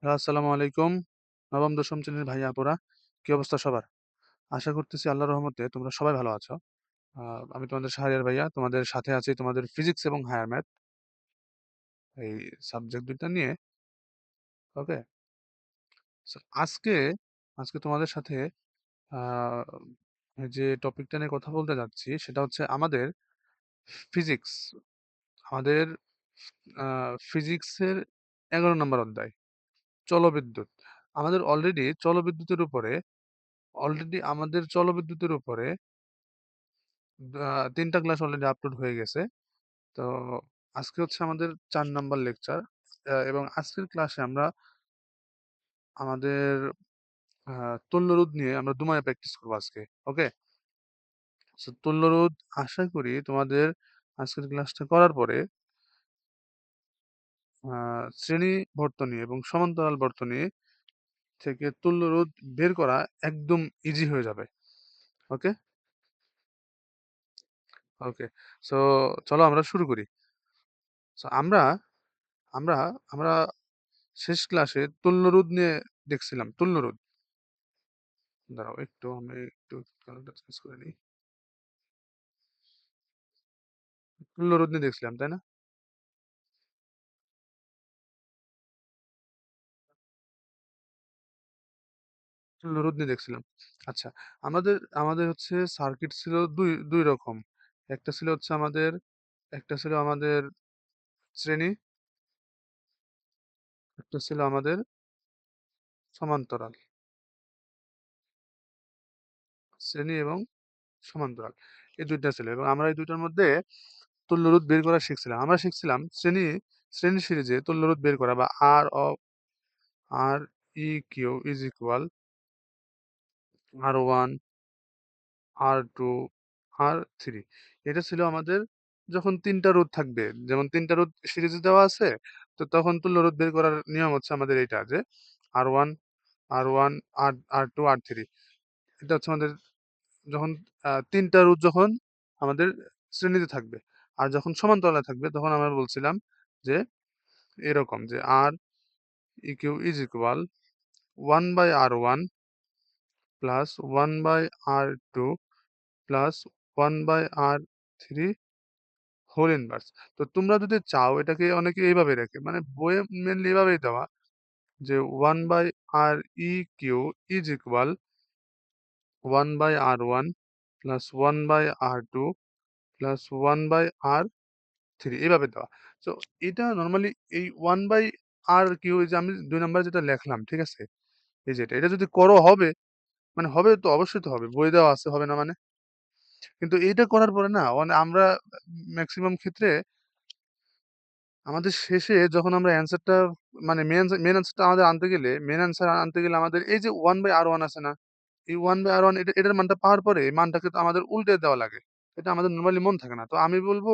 আসসালামু আলাইকুম। নবম, দশম শ্রেণীর ভাই আপুরা, কি অবস্থা সবার? আশা করতেছি আল্লাহর রহমতে তোমরা সবাই ভালো আছো। আমি তোমাদের শাহরিয়ার ভাইয়া, তোমাদের সাথে আছি তোমাদের ফিজিক্স এবং হায়ার ম্যাথ এই সাবজেক্ট ২ টা নিয়ে। ওকে? সো আজকে তোমাদের সাথে আ যে টপিকটা নিয়ে কথা বলতে যাচ্ছি সেটা হচ্ছে আমাদের ফিজিক্স। আমাদের আ ফিজিক্সের ১১ নম্বর অধ্যায়, জলবিদ্যুৎ। আমাদের আমাদের জলবিদ্যুতের উপরে ৩ টা ক্লাস অলরেডি আপলোড হয়ে গেছে। তো আজকে হচ্ছে আমাদের ৪ নাম্বার লেকচার। এবং আজকের ক্লাসে আমরা আমাদের আ তুল্যরোধ নিয়ে আমরা দুমায় প্র্যাকটিস করব আজকে। ওকে? সো তুল্যরোধ আশা করি তোমাদের আজকের ক্লাসটা করার পরে আ শ্রেণী বর্তনী এবং সমান্তরাল বর্তনী থেকে তুল্যরোধ বের করা একদম ইজি হয়ে যাবে। ওকে? ওকে। সো চলো আমরা শুরু করি। সো আমরা আমরা শেষ ক্লাসে তুল্যরোধ নিয়ে দেখছিলাম। তুল্যরোধ। দাঁড়াও একটু আমি একটু কালারটা চেঞ্জ করে নিই। তুল্যরোধ নিয়ে দেখছিলাম, তাই না? তুল্যরোধ নিয়ে দেখছিলাম। আচ্ছা, আমাদের আমাদের হচ্ছে সার্কিট ছিল দুই রকম। একটা ছিল হচ্ছে আমাদের একটা ছিল আমাদের শ্রেণী, একটা ছিল আমাদের সমান্তরাল। শ্রেণী এবং সমান্তরাল। এই ২ টা ছিল এবং আমরা এই ২ টার মধ্যে তুল্যরোধ বের করা শিখছিলাম। আমরা শিখছিলাম শ্রেণী সিরিজে তুল্যরোধ বের করা বা R eq is equal R1 R2 R3 এটা ছিল আমাদের যখন ৩ টা রোধ থাকবে। যেমন ৩ টা রোধ সিরিজে দেওয়া আছে। তো তখন তুল্য রোধ বের করার নিয়ম হচ্ছে আমাদের এইটা যে R1 R1 R2 R3 এটা হচ্ছে আমাদের যখন ৩ টা রোধ যখন আমাদের শ্রেণীতে থাকবে। আর যখন সমান্তরালে থাকবে তখন আমরা বলছিলাম যে এরকম যে R eq is equal 1/R1 plus 1/R2 plus 1/R3 whole inverse. তো তোমরা যদি চাও এটাকে অনেকে এইভাবে রাখে। মানে বইয়ে মেইনলি এভাবেই দেওয়া যে 1/Req is equal 1/R1 plus 1/R2 plus 1/R3 এভাবে দেওয়া। সো এটা নরমালি এই 1/RQ এই যে আমি ২ নাম্বারে যেটা লেখলাম, ঠিক আছে? এই যে এটা যদি করো হবে, মানে হবে তো অবশ্যই তো হবে। বইয়ে দেওয়া আছে, হবে না মানে? কিন্তু এইটা করার পরে না আমরা মেক্সিমাম ক্ষেত্রে আমাদের শেষে যখন আমরা অ্যান্সারটা মানে মেইন অ্যান্সারটা মেইন অ্যান্সার আনতে গেলে আমাদের এই যে 1/R1 আছে না? এই 1/R1 এটার মানটা পাওয়ার পরে এই মানটাকে তো আমাদের উল্টে দেওয়া লাগে। এটা আমাদের নরমালি মন থাকে না। তো আমি বলব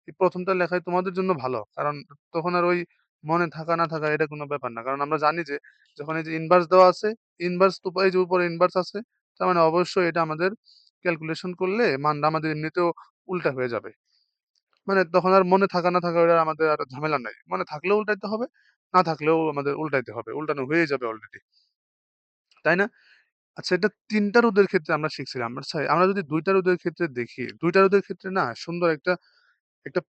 এই ১ম টা লেখাই তোমাদের জন্য ভালো। কারণ তখন আর ওই মনে থাকা না থাকা এটা কোনো ব্যাপার না। কারণ আমরা জানি যে যখন এই যে ইনভার্স দেওয়া আছে, ইনভার্স তো এই যে উপরে ইনভার্স আছে, তার মানে অবশ্যই এটা আমাদের ক্যালকুলেশন করলে মানটা আমাদের এমনিতেও উল্টা হয়ে যাবে। মানে তখন আর মনে থাকা না থাকা ওটা আমাদের আর ঝামেলা নাই। মনে থাকলেও উল্টাইতে হবে, না থাকলেও আমাদের উল্টাইতে হবে। উল্টানো হয়েই যাবে অলরেডি। তাই না? আচ্ছা, এটা ৩ টা রোধের ক্ষেত্রে আমরা শিখছিলাম। আচ্ছা, আমরা যদি ২ টা রোধের ক্ষেত্রে দেখি, ২ টা রোধের ক্ষেত্রে না সুন্দর একটা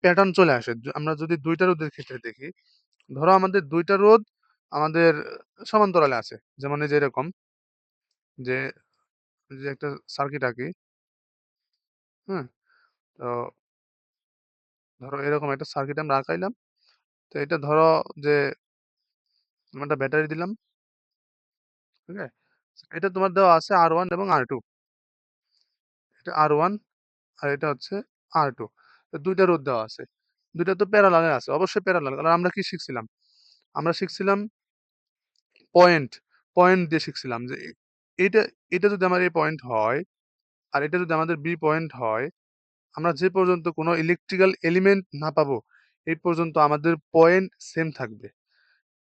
প্যাটার্ন চলে আসে। আমরা যদি ২ টা রোধের ক্ষেত্রে দেখি, ধরো আমাদের ২ টা রোধ আমাদের সমান্তরালে আছে। যেমন এই যে এরকম যে, যে একটা সার্কিট আঁকি, হুম? তো ধরো এরকম একটা সার্কিট আমরা আঁকাইলাম। তো এটা ধরো যে আমরা একটা ব্যাটারি দিলাম, ঠিক আছে? এটা তোমার দেওয়া আছে R1 এবং R2। এটা R1 আর এটা হচ্ছে R2। তো ২ টা রোধ দেওয়া আছে। ২ টা তো প্যারালাল এ আছে। অবশ্যই প্যারালাল। কারণ আমরা কি শিখছিলাম? আমরা শিখছিলাম পয়েন্ট, পয়েন্ট দিয়ে শিখছিলাম যে এইটা এটা যদি আমার A পয়েন্ট হয়, আর এটা যদি আমাদের B পয়েন্ট হয়, আমরা যে পর্যন্ত কোনো ইলেকট্রিক্যাল এলিমেন্ট না পাবো, এই পর্যন্ত আমাদের পয়েন্ট সেম থাকবে।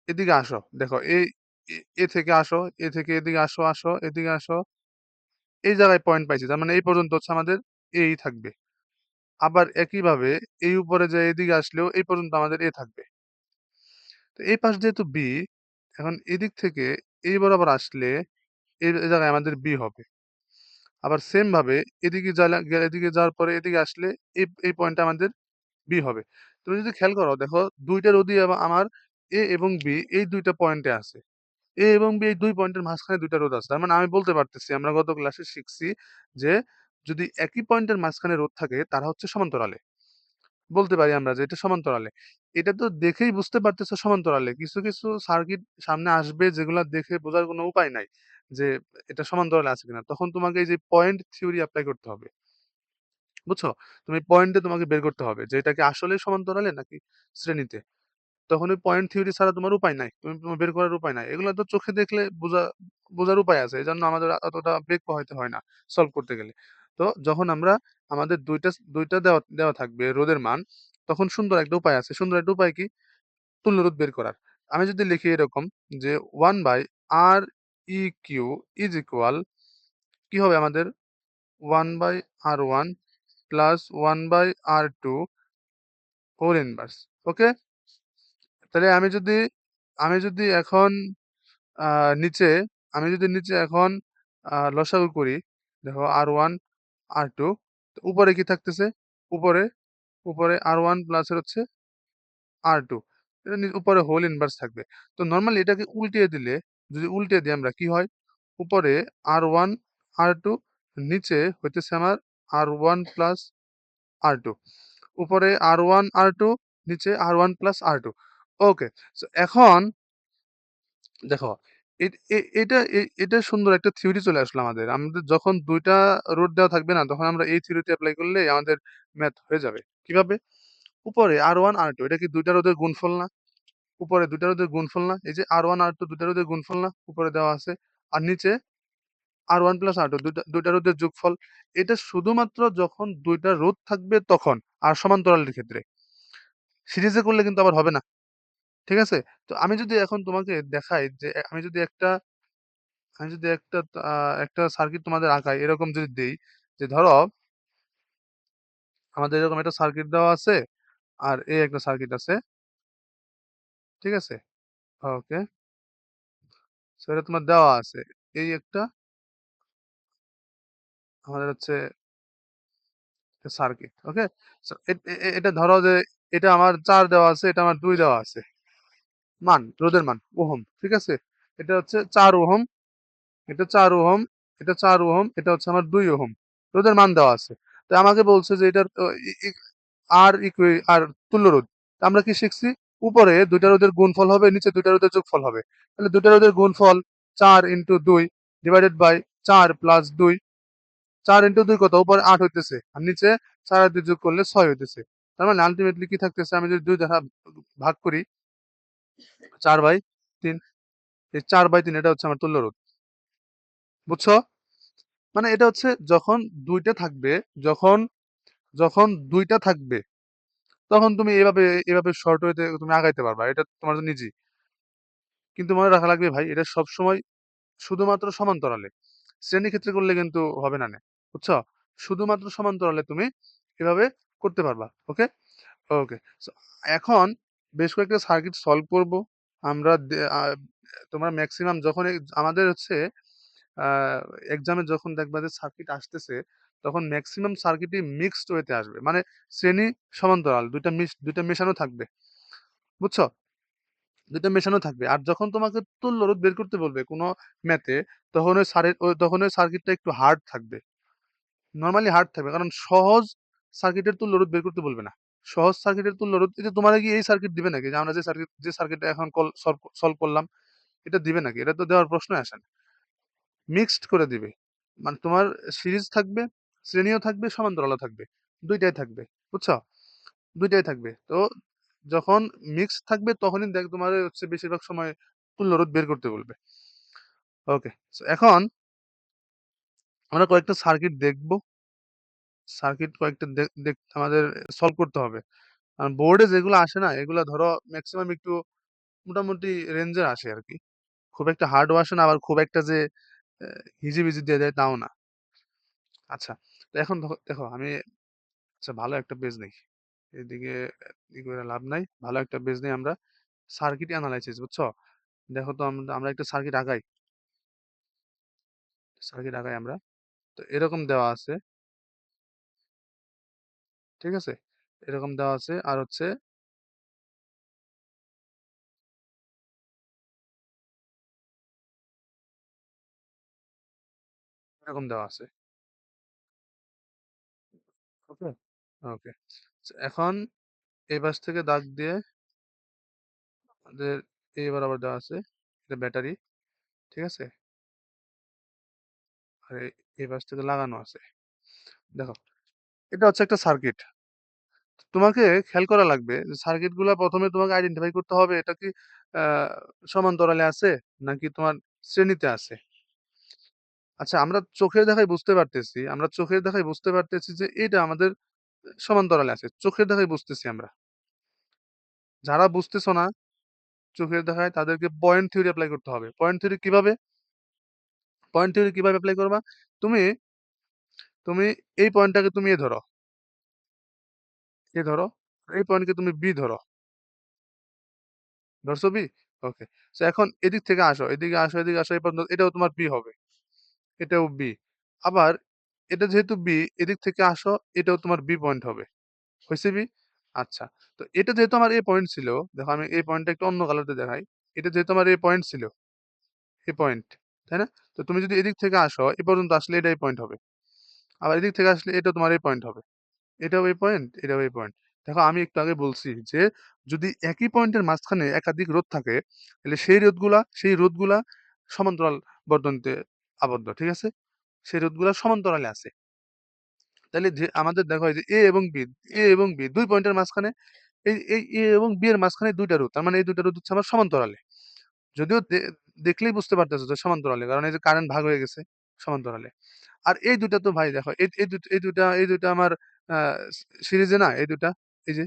এদিকে আসো। দেখো এ থেকে আসো, এ থেকে এদিকে আসো, এদিকে আসো। এই জায়গায় পয়েন্ট পাইছি। তার মানে এই পর্যন্ত হচ্ছে আমাদের এই থাকবে। আবার একইভাবে এই উপরে যে এদিকে আসলেও এই পর্যন্ত আমাদের A থাকবে। তো এই পাশ যেহেতু B, এখন এদিক থেকে এই বরাবর আসলে এই জায়গায় আমাদের বি হবে। আবার সেম ভাবে এদিকে যাওয়ার পরে এদিকে আসলে এই পয়েন্টটা আমাদের বি হবে। তুমি যদি খেয়াল করো দেখো ২ টা রোধই আমার এ এবং বি এই ২ টা পয়েন্টে আছে। এ এবং বি এই ২ পয়েন্টের মাঝখানে ২ টা রোধ আছে। তার মানে আমি বলতে পারতেছি আমরা গত ক্লাসে শিখছি যে যদি একই পয়েন্টের মাঝখানে রোধ থাকে তারা হচ্ছে সমান্তরালে। বলতে পারি আমরা যে এটা সমান্তরালে। এটা তো দেখেই বুঝতে পারতেছো সমান্তরালে। কিছু সার্কিট সামনে আসবে যেগুলা দেখে বোঝার কোনো উপায় নাই যে এটা সমান্তরালে আছে কিনা। তখন তোমাকে এই যে পয়েন্ট থিওরি এপ্লাই করতে হবে। বুঝছো? তুমি পয়েন্টে তোমাকে বের করতে হবে যে এটা কি আসলেই সমান্তরালে নাকি শ্রেণীতে। তখন ওই পয়েন্ট থিওরি ছাড়া তোমার উপায় নাই। তোমার বের করার উপায় নাই। এগুলা তো চোখে দেখলে বোঝার উপায় আছে। এজন্য আমাদের অতটা বেগ পোহাইতে হয় না সলভ করতে গেলে। তো যখন আমরা আমাদের ২ টা দেওয়া দেওয়া থাকবে রোধের মান, তখন সুন্দর একটা উপায় আছে। সুন্দর একটা উপায় কি? তুল্য রোধ বের করার। আমি যদি লিখি এরকম যে 1/Req ইজ ইকুয়াল কি হবে আমাদের 1/R1 plus 1/R2 whole inverse. ওকে? তাহলে আমি যদি এখন আ নিচে আমি যদি নিচে এখন লসাগু করি, দেখো R1 R2 উপরে কি থাকতেছে? উপরে উপরে R1 প্লাস হচ্ছে R2 এটা উপরে হোল ইনভার্স থাকবে। তো নরমালি এটাকে উল্টিয়ে দিলে যদি উল্টিয়ে দিই আমরা কি হয়? উপরে R1 R2 নিচে হইতেছে আমার R1 প্লাস R2 উপরে R1 R2 নিচে R1 প্লাস R2 ওকে। সো এখন দেখো এটা সুন্দর একটা থিওরি চলে আসলো আমাদের। আমাদের যখন ২ টা রোধ দেওয়া থাকবে না তখন আমরা এই থিওরিতে এপ্লাই করলেই আমাদের ম্যাথ হয়ে যাবে। কিভাবে? উপরে R1 R2 এটা কি ২ টা রোধের গুণফল না? উপরে ২ টা রোধের গুণফল না? এই যে R1 R2 ২ টা রোধের গুণফল না? উপরে দেওয়া আছে। আর নিচে R1 প্লাস R2 ২ টা রোধের যোগফল। এটা শুধুমাত্র যখন ২ টা রোধ থাকবে তখন। আর সমান্তরালের ক্ষেত্রে। সিরিজে করলে কিন্তু আবার হবে না। ঠিক আছে? তো আমি যদি এখন তোমাকে দেখাই যে আমি যদি একটা সার্কিট তোমাদের আঁকাই এরকম যদি দেই যে ধরো আমাদের এরকম একটা সার্কিট দেওয়া আছে আর এই একটা সার্কিট আছে। ঠিক আছে? ওকে। সো এটা তোমার দেওয়া আছে। এই একটা আমাদের হচ্ছে সার্কিট। ওকে? সো এটা ধরো যে এটা আমার ৪ দেওয়া আছে, এটা আমার ২ দেওয়া আছে। রোধের মান, ওহম। ঠিক আছে? এটা হচ্ছে ৪ ওহম, এটা ৪ ওহম, এটা ৪ ওহম, এটা হচ্ছে আমার ২ ওহম। রোধের মান দেওয়া আছে। তো আমাকে বলছে যে এটার অ ই ই আর তুল্য রোধ। তো আমরা কি শিখছি? উপরে ২ টা রোধের গুণফল হবে, নিচে ২ টা রোধের যোগফল হবে। তাহলে ২ টা রোধের গুণফল ৪ into ২ divided by ৪ plus ২ ৪ into ২ কত? উপরে ৮ হইতেছে। আর নিচে ৪ আর ২ যোগ করলে ৬ হইতেছে। তার মানে আল্টিমেটলি কি থাকতেছে? আমি যদি ২ দ্বারা ভাগ করি ৪/৩ এই ৪/৩ এটা হচ্ছে আমার তুল্য রোধ। বুঝছো? মানে এটা হচ্ছে যখন ২ টা থাকবে, যখন যখন ২ টা থাকবে তখন তুমি এভাবে শর্ট ওয়েতে তুমি আগাইতে পারবা। এটা তোমার জন্য ইজি। কিন্তু মনে রাখা লাগবে ভাই এটা সবসময় শুধুমাত্র সমান্তরালে। শ্রেণী ক্ষেত্রে করলে কিন্তু হবে না। বুঝছো? শুধুমাত্র সমান্তরালে তুমি এভাবে করতে পারবা। ওকে? ওকে। সো এখন বেশ কয়েকটা সার্কিট সলভ করব। আমরা তোমরা মেক্সিমাম যখন আমাদের হচ্ছে আ এক্সামে যখন দেখবা যে সার্কিট আসতেছে, তখন মেক্সিমাম সার্কিটই মিক্সড ওয়েতে আসবে। মানে শ্রেণী সমান্তরাল ২ টা মেশানো থাকবে। বুঝছো? ২ টা মেশানো থাকবে। আর যখন তোমাকে তুল্য রোধ বের করতে বলবে কোনো ম্যাথে, তখন ওই সার্কিটটা একটু হার্ড থাকবে। নরমালি হার্ড থাকবে। কারণ সহজ সার্কিটের তুল্য রোধ বের করতে বলবে না। সহজ সার্কিটের তুল্য রোধ এই যে তোমারে কি এই সার্কিট দিবে নাকি? যে আমরা যে সার্কিটটা এখন সলভ করলাম, এটা দিবে নাকি? এটা তো দেওয়ার প্রশ্নই আসে না। মিক্সড করে দিবে। মানে তোমার সিরিজ থাকবে, শ্রেণীও থাকবে, সমান্তরালও থাকবে। ২ টাই থাকবে। বুঝছো? ২ টাই থাকবে। তো যখন মিক্সড থাকবে তখনই তোমারে হচ্ছে বেশিরভাগ সময় তুল্য রোধ বের করতে বলবে। ওকে। সো এখন আমরা কয়েকটা সার্কিট দেখব। সার্কিট কয়েকটা আমাদের সলভ করতে হবে। বোর্ডে যেগুলো আসে না এগুলা ধরো মেক্সিমাম একটু মোটামুটি রেঞ্জের আসে আরকি। খুব একটা হার্ডও আসে না আবার খুব একটা যে অ্যা হিজিবিজি দিয়ে দেয় তাও না। আচ্ছা। তো এখন দেখো আমি আচ্ছা ভালো একটা পেজ নেই। এদিকে ই করে লাভ নাই। ভালো একটা পেজ নেই আমরা। সার্কিট এনালাইসিস বুঝছো? দেখো তো আমরা আমরা একটা সার্কিট আঁকাই। সার্কিট আঁকাই আমরা। তো এরকম দেওয়া আছে, ঠিক আছে? এরকম দেওয়া আছে আর হচ্ছে এরকম দেওয়া আছে। ওকে? ওকে। এখন এই পাশ থেকে দাগ দিয়ে আমাদের এই বরাবর দেওয়া আছে। এটা ব্যাটারি, ঠিক আছে? আর এই পাশ থেকে লাগানো আছে। দেখো, এটা হচ্ছে একটা সার্কিট। তোমাকে খেয়াল করা লাগবে যে সার্কিট গুলা প্রথমে তোমাকে আইডেন্টিফাই করতে হবে এটা কি আহ, সমান্তরালে আছে নাকি তোমার শ্রেণীতে আছে। আচ্ছা, আমরা চোখের দেখায় বুঝতে পারতেছি, আমরা চোখের দেখায় বুঝতে পারতেছি যে এটা আমাদের সমান্তরালে আছে, চোখের দেখায় বুঝতেছি আমরা। যারা বুঝতেছো না চোখের দেখায়, তাদেরকে পয়েন্ট থিওরি অ্যাপ্লাই করতে হবে। পয়েন্ট থিওরি কিভাবে, পয়েন্ট থিওরি কিভাবে অ্যাপ্লাই করবা? তুমি তুমি এই পয়েন্টটাকে তুমি এ ধরো, এ ধরো, এই পয়েন্টকে তুমি বি ধরো, ধরছো বি। ওকে। তো এখন এদিক থেকে আসো, এদিকে আসো, এদিকে আসো, এই পর্যন্ত এটাও তোমার বি হবে, এটাও বি। আবার এটা যেহেতু বি, এদিক থেকে আসো, এটাও তোমার বি পয়েন্ট হবে। হয়েছে বি? আচ্ছা। তো এটা যেহেতু আমার এ পয়েন্ট ছিল, দেখো আমি এই পয়েন্টটা একটু অন্য কালারতে দেখাই। এটা যেহেতু আমার এ পয়েন্ট ছিল, এ পয়েন্ট, তাই না? তো তুমি যদি এদিক থেকে আসো, এ পর্যন্ত আসলে এটাই পয়েন্ট হবে। আবার এদিক থেকে আসলে এটা তোমার এই পয়েন্ট হবে। এটাও এই পয়েন্ট, এটাও এই পয়েন্ট। দেখো আমি একটু আগে বলছি যে যদি একই পয়েন্টের মাঝখানে একাধিক রোধ থাকে, তাহলে সেই রোধগুলা সমান্তরাল বর্তনীতে আবদ্ধ, ঠিক আছে? সেই রোধগুলা সমান্তরালে আছে। তাহলে যে আমাদের দেখো এই যে এ এবং বি ২ পয়েন্টের মাঝখানে এই এ এবং বি এর মাঝখানে ২ টা রোধ। তার মানে এই ২ টা রোধ হচ্ছে আমার সমান্তরালে। যদিও দেখলেই বুঝতে পারতেছো যে সমান্তরালে। কারণ এই যে কারেন্ট ভাগ হয়ে গেছে সমান্তরালে। আর এই ২ টা তো ভাই দেখো এই ২ টা আমার আ সিরিজে না এই ২ টা। এই যে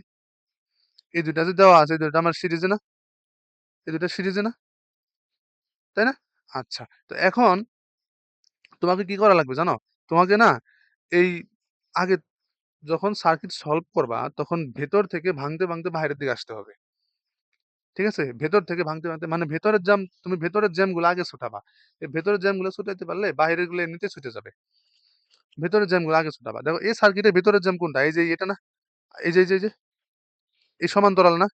এই ২ টা যে দেওয়া আছে এই ২ টা আমার সিরিজে না? এই ২ টা সিরিজে না? তাই না? আচ্ছা। তো এখন তোমাকে কি করা লাগবে জানো? তোমাকে না এই আগে যখন সার্কিট সলভ করবা তখন ভেতর থেকে ভাঙতে বাইরের দিকে আসতে হবে। ঠিক আছে? ভেতর থেকে ভাঙতে মানে তুমি ভেতরের জ্যামগুলো আগে ছুটাবা। এই ভেতরের জ্যামগুলো ছুটাইতে পারলে বাইরের গুলো এমনিতে ছুটে যাবে। ভেতরের জ্যামগুলো আগে ছুটাবা। দেখো এই সার্কিটের ভেতরের জ্যাম কোনটা? এই যে এটা না? এই যে এই সমান্তরাল না?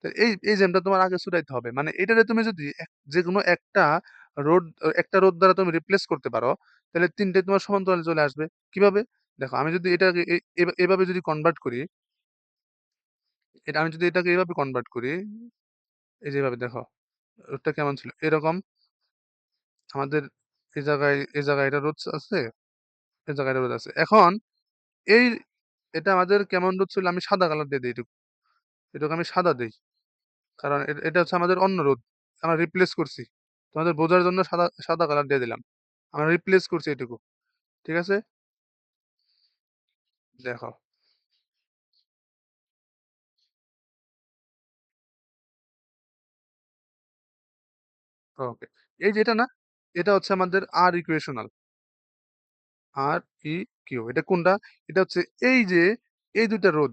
তো এই জ্যামটা তোমার আগে ছুটাইতে হবে। মানে এটারে তুমি যদি যেকোনো একটা রোধ দ্বারা তুমি রিপ্লেস করতে পারো, তাহলে ৩ টাই তোমার সমান্তরালে চলে আসবে। কিভাবে? দেখো আমি যদি এটাকে এভাবে যদি কনভার্ট করি, আমি যদি এটাকে এভাবে কনভার্ট করি, এই যে এভাবে দেখো, রোধটা কেমন ছিল? এরকম আমাদের এই জায়গায় এটা রোধ আছে, এই জায়গায় এটা রোধ আছে। এখন এই এটা আমাদের কেমন রোধ ছিল? আমি সাদা কালার দিয়ে দেই এটুকু। এটুকু আমি সাদা দেই। কারণ এটা হচ্ছে আমাদের অন্য রোধ। আমরা রিপ্লেস করছি। তোমাদের বোঝার জন্য সাদা সাদা কালার দিয়ে দিলাম। আমরা রিপ্লেস করছি এটুকু। ঠিক আছে? দেখো। ওকে। এই যে এটা না? এটা হচ্ছে আমাদের আর ইকুয়েশনাল। আর ই কিউ। এটা কোনটা? এটা হচ্ছে এই যে এই ২ টা রোধ।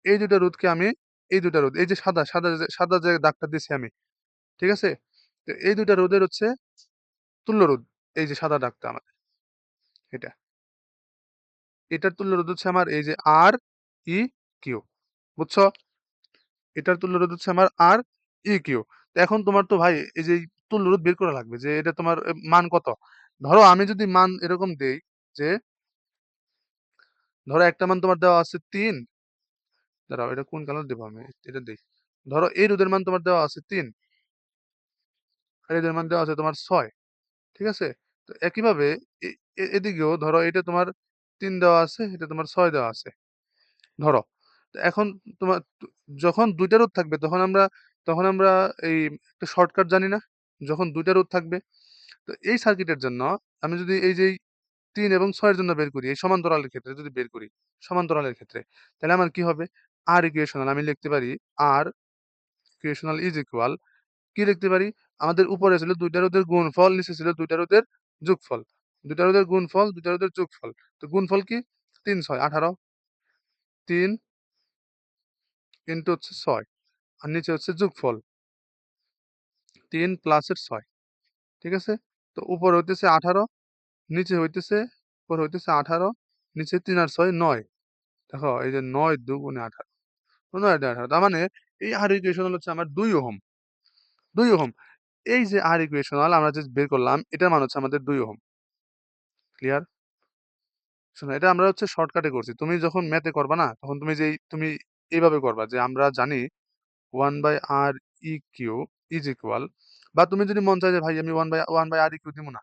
এই ২ টা রোধকে আমি এই ২ টা রোধ। এই যে সাদা যে দাগটা দিছি আমি। ঠিক আছে? তো এই ২ টা রোধের হচ্ছে তুল্য রোধ। এই যে সাদা দাগটা আমার এটা। এটার তুল্য রোধ হচ্ছে আমার এই যে আর ই কিউ। বুঝছো? এটার তুল্য রোধ হচ্ছে আমার আর ই কিউ। তো এখন তোমার তো ভাই এই যে তুল্য রোধ বের করা লাগবে যে এটা তোমার মান কত। ধরো আমি যদি মান এরকম দেই যে ধরো একটা মান তোমার দেওয়া আছে ৩। দাঁড়াও এটা কোন কালার দেবো আমি? এটা দেই। ধরো এই রোধের মান তোমার দেওয়া আছে ৩ আর এই রোধের মান দেওয়া আছে তোমার ৬। ঠিক আছে? তো একইভাবে এ এ এদিকেও ধরো এটা তোমার ৩ দেওয়া আছে, এটা তোমার ৬ দেওয়া আছে। ধরো। তো এখন তোমার যখন ২ টা রোধ থাকবে তখন আমরা এই একটা শর্টকাট জানি না? যখন ২ টা রোধ থাকবে, তো এই সার্কিটের জন্য আমি যদি এই যে ৩ এবং ৬ এর জন্য বের করি, এই সমান্তরালের ক্ষেত্রে যদি বের করি, সমান্তরালের ক্ষেত্রে, তাহলে আমার কি হবে? R ইকুয়েশনাল আমি লিখতে পারি R ইকুয়েশনাল ইজ ইকুয়াল কি লিখতে পারি? আমাদের উপরে ছিল ২ টা রোধের গুণফল, নিচে ছিল ২ টা রোধের যোগফল। ২ টা রোধের গুণফল, ২ টা রোধের যোগফল। তো গুণফল কি? ৩ ৬ ১৮ ৩ ইন্টু হচ্ছে ৬ আর নিচে হচ্ছে যোগফল। 3 প্লাসের 6, ঠিক আছে? তো উপরে হইতেছে 18, নিচে হইতেছে, উপরে হইতেছে 18, নিচে 3 আর 6 9। দেখো এই যে 9 দুগুণে 18, 9 দিয়ে 18, তার মানে এই আর ইকুয়েশন হচ্ছে আমার 2 ওহম, 2 ওহম। এই যে আর ইকুয়েশনাল আমরা যে বের করলাম, এটার মান হচ্ছে আমাদের 2 ওহম। ক্লিয়ার? শোনো, এটা আমরা হচ্ছে শর্টকাটে করছি। তুমি যখন ম্যাথে করবা না, তখন তুমি এইভাবে করবা যে আমরা জানি 1/r ইq ইজ ইকুয়াল, বা তুমি যদি মন চায় যে ভাই আমি 1/r ইq দিব না,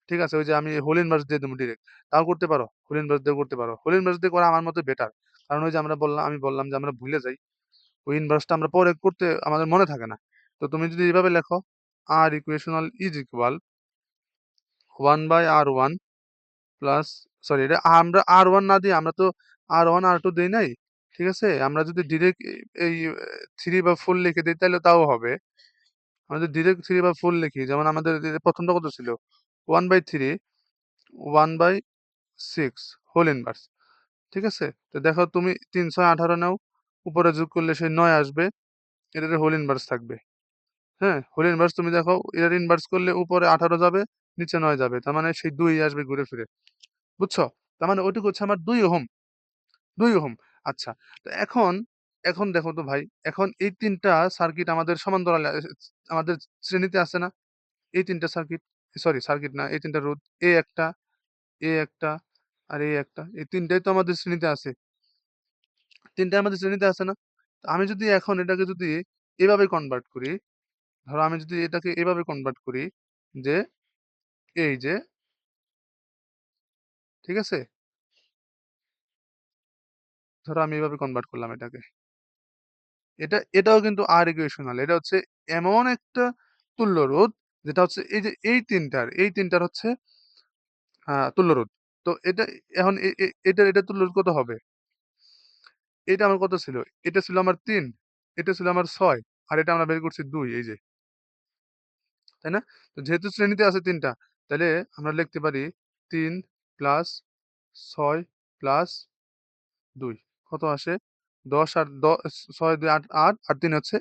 ঠিক আছে, ওই যে আমি হোল ইনভার্স দিয়ে দেবো ডিরেক্ট, তাও করতে পারো। হোল ইনভার্স দিয়ে করতে পারো। হোল ইনভার্স দিয়ে করা আমার মতে বেটার। কারণ ওই যে আমি বললাম যে আমরা ভুলে যাই। ওই ইনভার্সটা আমরা পরে করতে আমাদের মনে থাকে না। তো তুমি যদি এভাবে লেখো, r equational is equal 1/r1 plus, sorry, এটা আমরা R1 না দিয়ে আমরা তো R1 R2 দেই নাই। ঠিক আছে? আমরা যদি ডিরেক্ট এই 3 বা 4 লিখে দেই তাহলে তাও হবে। আমরা যদি ডিরেক্ট 3 বা 4 লিখি, যেমন আমাদের প্রথমটা কত ছিল? 1/3 1/6 হোল ইনভার্স। ঠিক আছে? তো দেখো তুমি 3 6 18 নাও। উপরে যোগ করলে সেই 9 আসবে। এটার হোল ইনভার্স থাকবে। হ্যাঁ? হোল ইনভার্স তুমি দেখো, এর ইনভার্স করলে উপরে 18 যাবে, নিচে 9 যাবে। তার মানে সেই 2 আসবে ঘুরে ফিরে। বুঝছো? তার মানে ওইটুকু হচ্ছে আমার 2 ওহম। 2 ওহম। আচ্ছা। তো এখন দেখো তো ভাই, এখন এই ৩ টা সার্কিট আমাদের সমান্তরালে আমাদের শ্রেণীতে আছে না? এই ৩ টা সার্কিট, সরি সার্কিট না, এই ৩ টা রোধ। এ একটা, এ একটা, আর এ একটা। এই ৩ টাই তো আমাদের শ্রেণীতে আছে। ৩ টাই আমাদের শ্রেণীতে আছে না? তো আমি যদি এখন এটাকে যদি এভাবে কনভার্ট করি, ধরো আমি যদি এটাকে এভাবে কনভার্ট করি যে, এই যে, ঠিক আছে? ধরো আমি এভাবে কনভার্ট করলাম এটাকে। এটাও কিন্তু আর ইকুয়েশনাল। এটা হচ্ছে এমন একটা তুল্য রোধ, যেটা হচ্ছে এই যে এই ৩ টার হচ্ছে তুল্য রোধ। তো এটা এখন এটার তুল্য রোধ কত হবে? এটা আমার কত ছিল? এটা ছিল আমার ৩, এটা ছিল আমার ৬, আর এটা আমরা বের করছি ২, এই যে। তাই না? তো যেহেতু শ্রেণীতে আছে ৩ টা, তাইলে আমরা লিখতে পারি ৩ প্লাস ৬ প্লাস ২। কত আসে? ১০ আর ৬ ২ ৮ ৮ আর ৩ হচ্ছে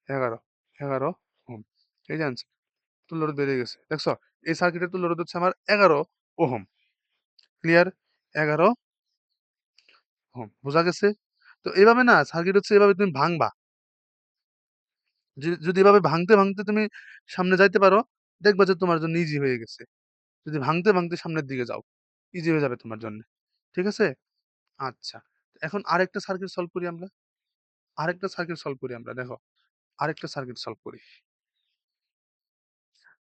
১১। ১১ ওহম। এই যে আনসার। তুল্য রোধ বেরিয়ে গেছে। দেখছো? এই সার্কিটের তুল্য রোধ হচ্ছে আমার ১১ ওহম। ক্লিয়ার? ১১ ওহম। বোঝা গেছে? তো এভাবে না সার্কিট হচ্ছে, এভাবে তুমি ভাঙবা। যদি এভাবে ভাঙতে, ভাঙতে তুমি সামনে যাইতে পারো, দেখবা যে তোমার জন্য ইজি হয়ে গেছে। যদি ভাঙতে, ভাঙতে সামনের দিকে যাও, ইজি হয়ে যাবে তোমার জন্যে। ঠিক আছে? আচ্ছা। এখন আরেকটা সার্কিট সলভ করি আমরা। দেখো, আরেকটা সার্কিট সলভ করি।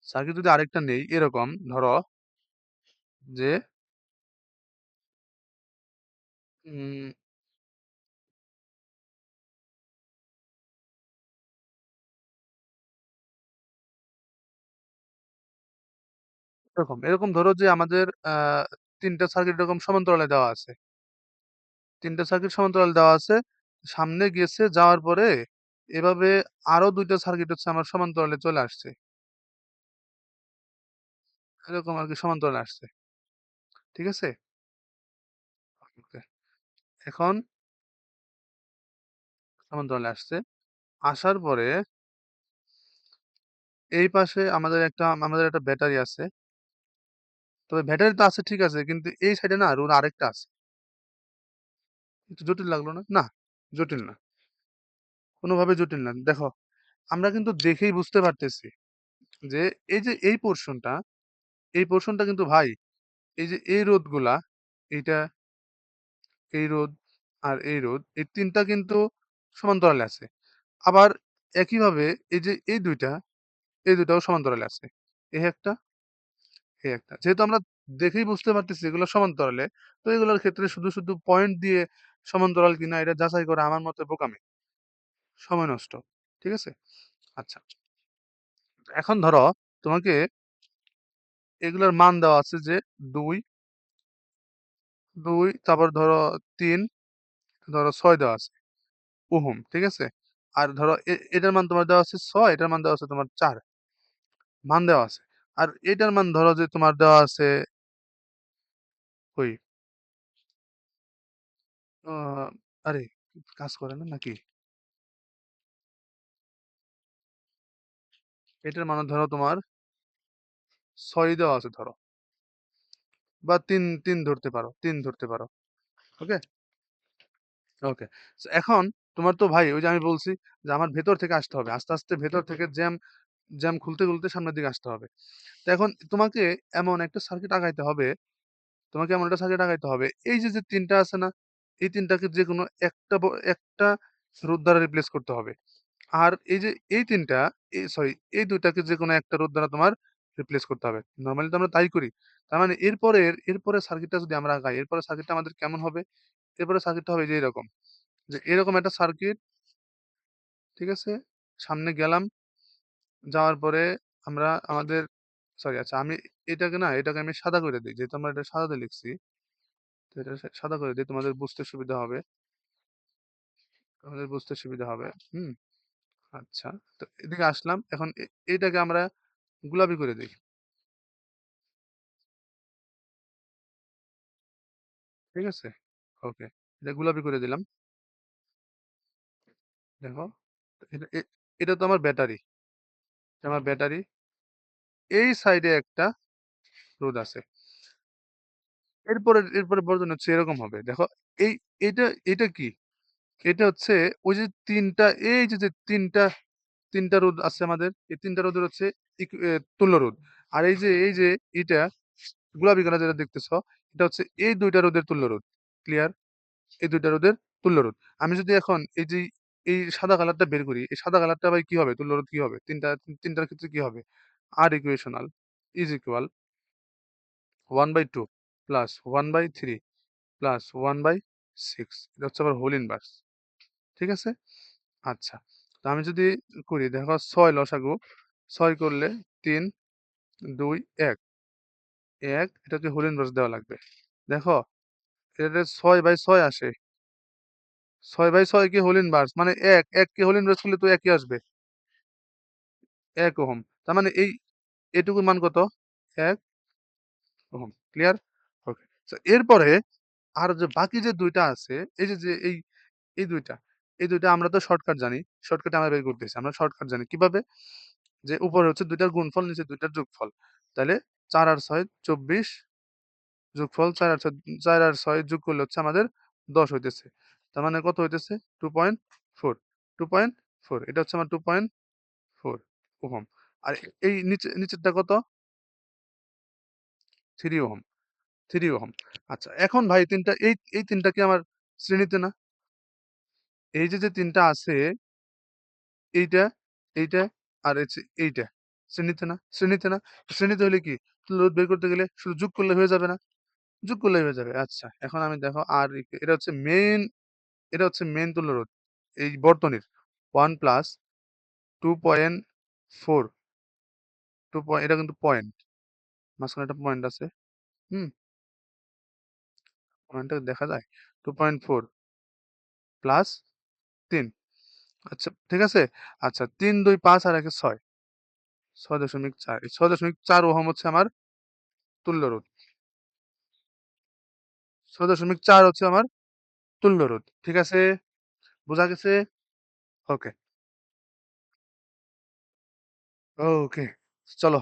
সার্কিট যদি আরেকটা নেই, এরকম ধরো যে, উম এরকম ধরো যে আমাদের ৩ টা সার্কিট এরকম সমান্তরালে দেওয়া আছে। ৩ টা সার্কিট সমান্তরালে দেওয়া আছে। সামনে গেছে, যাওয়ার পরে এভাবে আরো ২ টা সার্কিট হচ্ছে আমার সমান্তরালে চলে আসছে। এরকম আরকি সমান্তরালে আসছে। ঠিক আছে? ওকে। এখন সমান্তরালে আসছে। আসার পরে এই পাশে আমাদের একটা ব্যাটারি আছে। তবে ব্যাটারি তো আছে, ঠিক আছে। কিন্তু এই সাইডে না রোধ আরেকটা আছে। একটু জটিল লাগলো না? না, জটিল না। কোনোভাবে জটিল না। দেখো, আমরা কিন্তু দেখেই বুঝতে পারতেছি যে এই যে এই পোরশনটা কিন্তু ভাই, এই যে এই রোধগুলা, এইটা, এই রোধ আর এই রোধ, এই ৩ টা কিন্তু সমান্তরালে আছে। আবার একইভাবে এই যে এই ২ টাও সমান্তরালে আছে। এই একটা, এই একটা। যেহেতু আমরা দেখেই বুঝতে পারতেছি এগুলো সমান্তরালে, তো এগুলোর ক্ষেত্রে শুধু পয়েন্ট দিয়ে সমান্তরাল কিনা এটা যাচাই করা আমার মতে বোকামি। সময় নষ্ট। ঠিক আছে? আচ্ছা। এখন ধরো তোমাকে এগুলোর মান দেওয়া আছে যে ২, ২, তারপর ধরো ৩, ধরো ৬ দেওয়া আছে ওহম। ঠিক আছে? আর ধরো এটার মান তোমার দেওয়া আছে ৬, এটার মান দেওয়া আছে তোমার ৪। মান দেওয়া আছে। আর এটার মান ধরো যে তোমার দেওয়া আছে ওই, আ আরে কাজ করে না নাকি? এটার মানে ধরো তোমার 6 দেওয়া আছে ধরো, বা 3 ধরতে পারো, 3 ধরতে পারো। ওকে? ওকে। সো এখন তোমার তো ভাই ওই যে আমি বলছি যে আমার ভেতর থেকে আসতে হবে। আস্তে, আস্তে ভেতর থেকে জ্যাম খুলতে, খুলতে সামনের দিকে আসতে হবে। তো এখন তোমাকে এমন একটা সার্কিট আগাইতে হবে, তোমাকে এমন একটা সার্কিট আগাইতে হবে, এই যে ৩ টা আছে না? এই ৩ টাকে যেকোনো একটা রোধ দ্বারা রিপ্লেস করতে হবে। আর এই যে এই ৩ টা সরি, এই ২ টাকে যেকোনো একটা রোধ দ্বারা তোমার রিপ্লেস করতে হবে। নরমালি তো আমরা তাই করি। তার মানে এরপরের সার্কিটটা যদি আমরা আগাই, এরপরের সার্কিটটা আমাদের কেমন হবে? এরপরের সার্কিটটা হবে যে এরকম। যে এরকম একটা সার্কিট, ঠিক আছে? সামনে গেলাম, যাওয়ার পরে আমরা আমাদের সরি আচ্ছা আমি এটাকে আমি সাদা করে দেই। যেহেতু আমরা এটা সাদাতে লিখছি, তো এটা সাদা করে দেই, তোমাদের বুঝতে সুবিধা হবে। তোমাদের বুঝতে সুবিধা হবে। হুম? আচ্ছা। তো এদিকে আসলাম। এখন এইটাকে আমরা গোলাপি করে দেই। ঠিক আছে? ওকে। এটা গোলাপি করে দিলাম। দেখো। এটা এটা তো আমার ব্যাটারি। এটা আমার ব্যাটারি। এই সাইডে একটা রোদ আছে। এরপরে বর্তনী হচ্ছে এরকম হবে। দেখো, এই এটা এটা কি? এটা হচ্ছে ওই যে ৩ টা এই যে ৩ টা রোদ আছে আমাদের। এই ৩ টা রোধের হচ্ছে তুল্য রোধ। আর এই যে এটা গোলাপি কালার যেটা দেখতেছ, এটা হচ্ছে এই ২ টা রোধের তুল্য রোধ। ক্লিয়ার? এই ২ টা রোধের তুল্য রোধ। আমি যদি এখন এই সাদা কালারটা বের করি, এই সাদা কালারটা ভাই কি হবে? তুল্য রোধ কি হবে? ৩ টার ক্ষেত্রে কি হবে? R equational is equal 1/2 plus 1/3 plus 1/6, এটা হচ্ছে আবার হোল ইনভার্স। ঠিক আছে? আচ্ছা। তো আমি যদি করি, দেখো ৬ লসাগু। ৬ করলে ৩, ২, ১। ১ এটাকে হোল ইনভার্স দেওয়া লাগবে। দেখো, এটাতে ৬/৬ আসে। ৬/৬ কি হোল ইনভার্স? মানে ১, ১ কে হোল ইনভার্স করলে তো ১ ই আসবে। ১ ওহম। তার মানে এটুকুর মান কত? ১ ওহম। ক্লিয়ার? ওকে। সো এরপরে আর যে বাকি যে ২ টা আছে, এই ২ টা। এই ২ টা আমরা তো শর্টকাট জানি। শর্টকাটে আমরা বের করতেছি। আমরা শর্টকাট জানি। কিভাবে? যে উপরে হচ্ছে ২ টার গুণফল, নিচে ২ টার যোগফল। তাইলে ৪ আর ৬ ২৪, যোগফল ৪ আর ৬ যোগ করলে হচ্ছে আমাদের ১০ হইতেছে। তার মানে কত হইতেছে? 2.4, 2.4, এটা হচ্ছে আমার 2.4 ওহম। আর এই নিচেরটা কত? 3 ওহম, 3 ওহম। আচ্ছা, এখন ভাই ৩ টা এই ৩ টা কি আমার শ্রেণীতে না? এই যে ৩ টা আছে, এইটা, এইটা আর হচ্ছে এইটা। শ্রেণীতে না? শ্রেণীতে না? শ্রেণীতে হলে কি? রোধ বের করতে গেলে শুধু যোগ করলে হয়ে যাবে না? যোগ করলেই হয়ে যাবে। আচ্ছা, এখন আমি দেখো এটা হচ্ছে মেইন তুল্য রোধ। এই বর্তনীর 1 প্লাস 2.4, এটা কিন্তু পয়েন্ট। মাঝখানে একটা পয়েন্ট আছে। হুম? পয়েন্টটা দেখা যায়? 2.4 প্লাস ৩। আচ্ছা, ঠিক আছে? আচ্ছা, ৩, ২, ৫ আর ১ এ ৬। ৬.৪। এই ৬.৪ ওহম হচ্ছে আমার তুল্য রোধ। ৬.৪ হচ্ছে আমার তুল্য রোধ। ঠিক আছে? বোঝা গেছে? ওকে। ওকে। চলো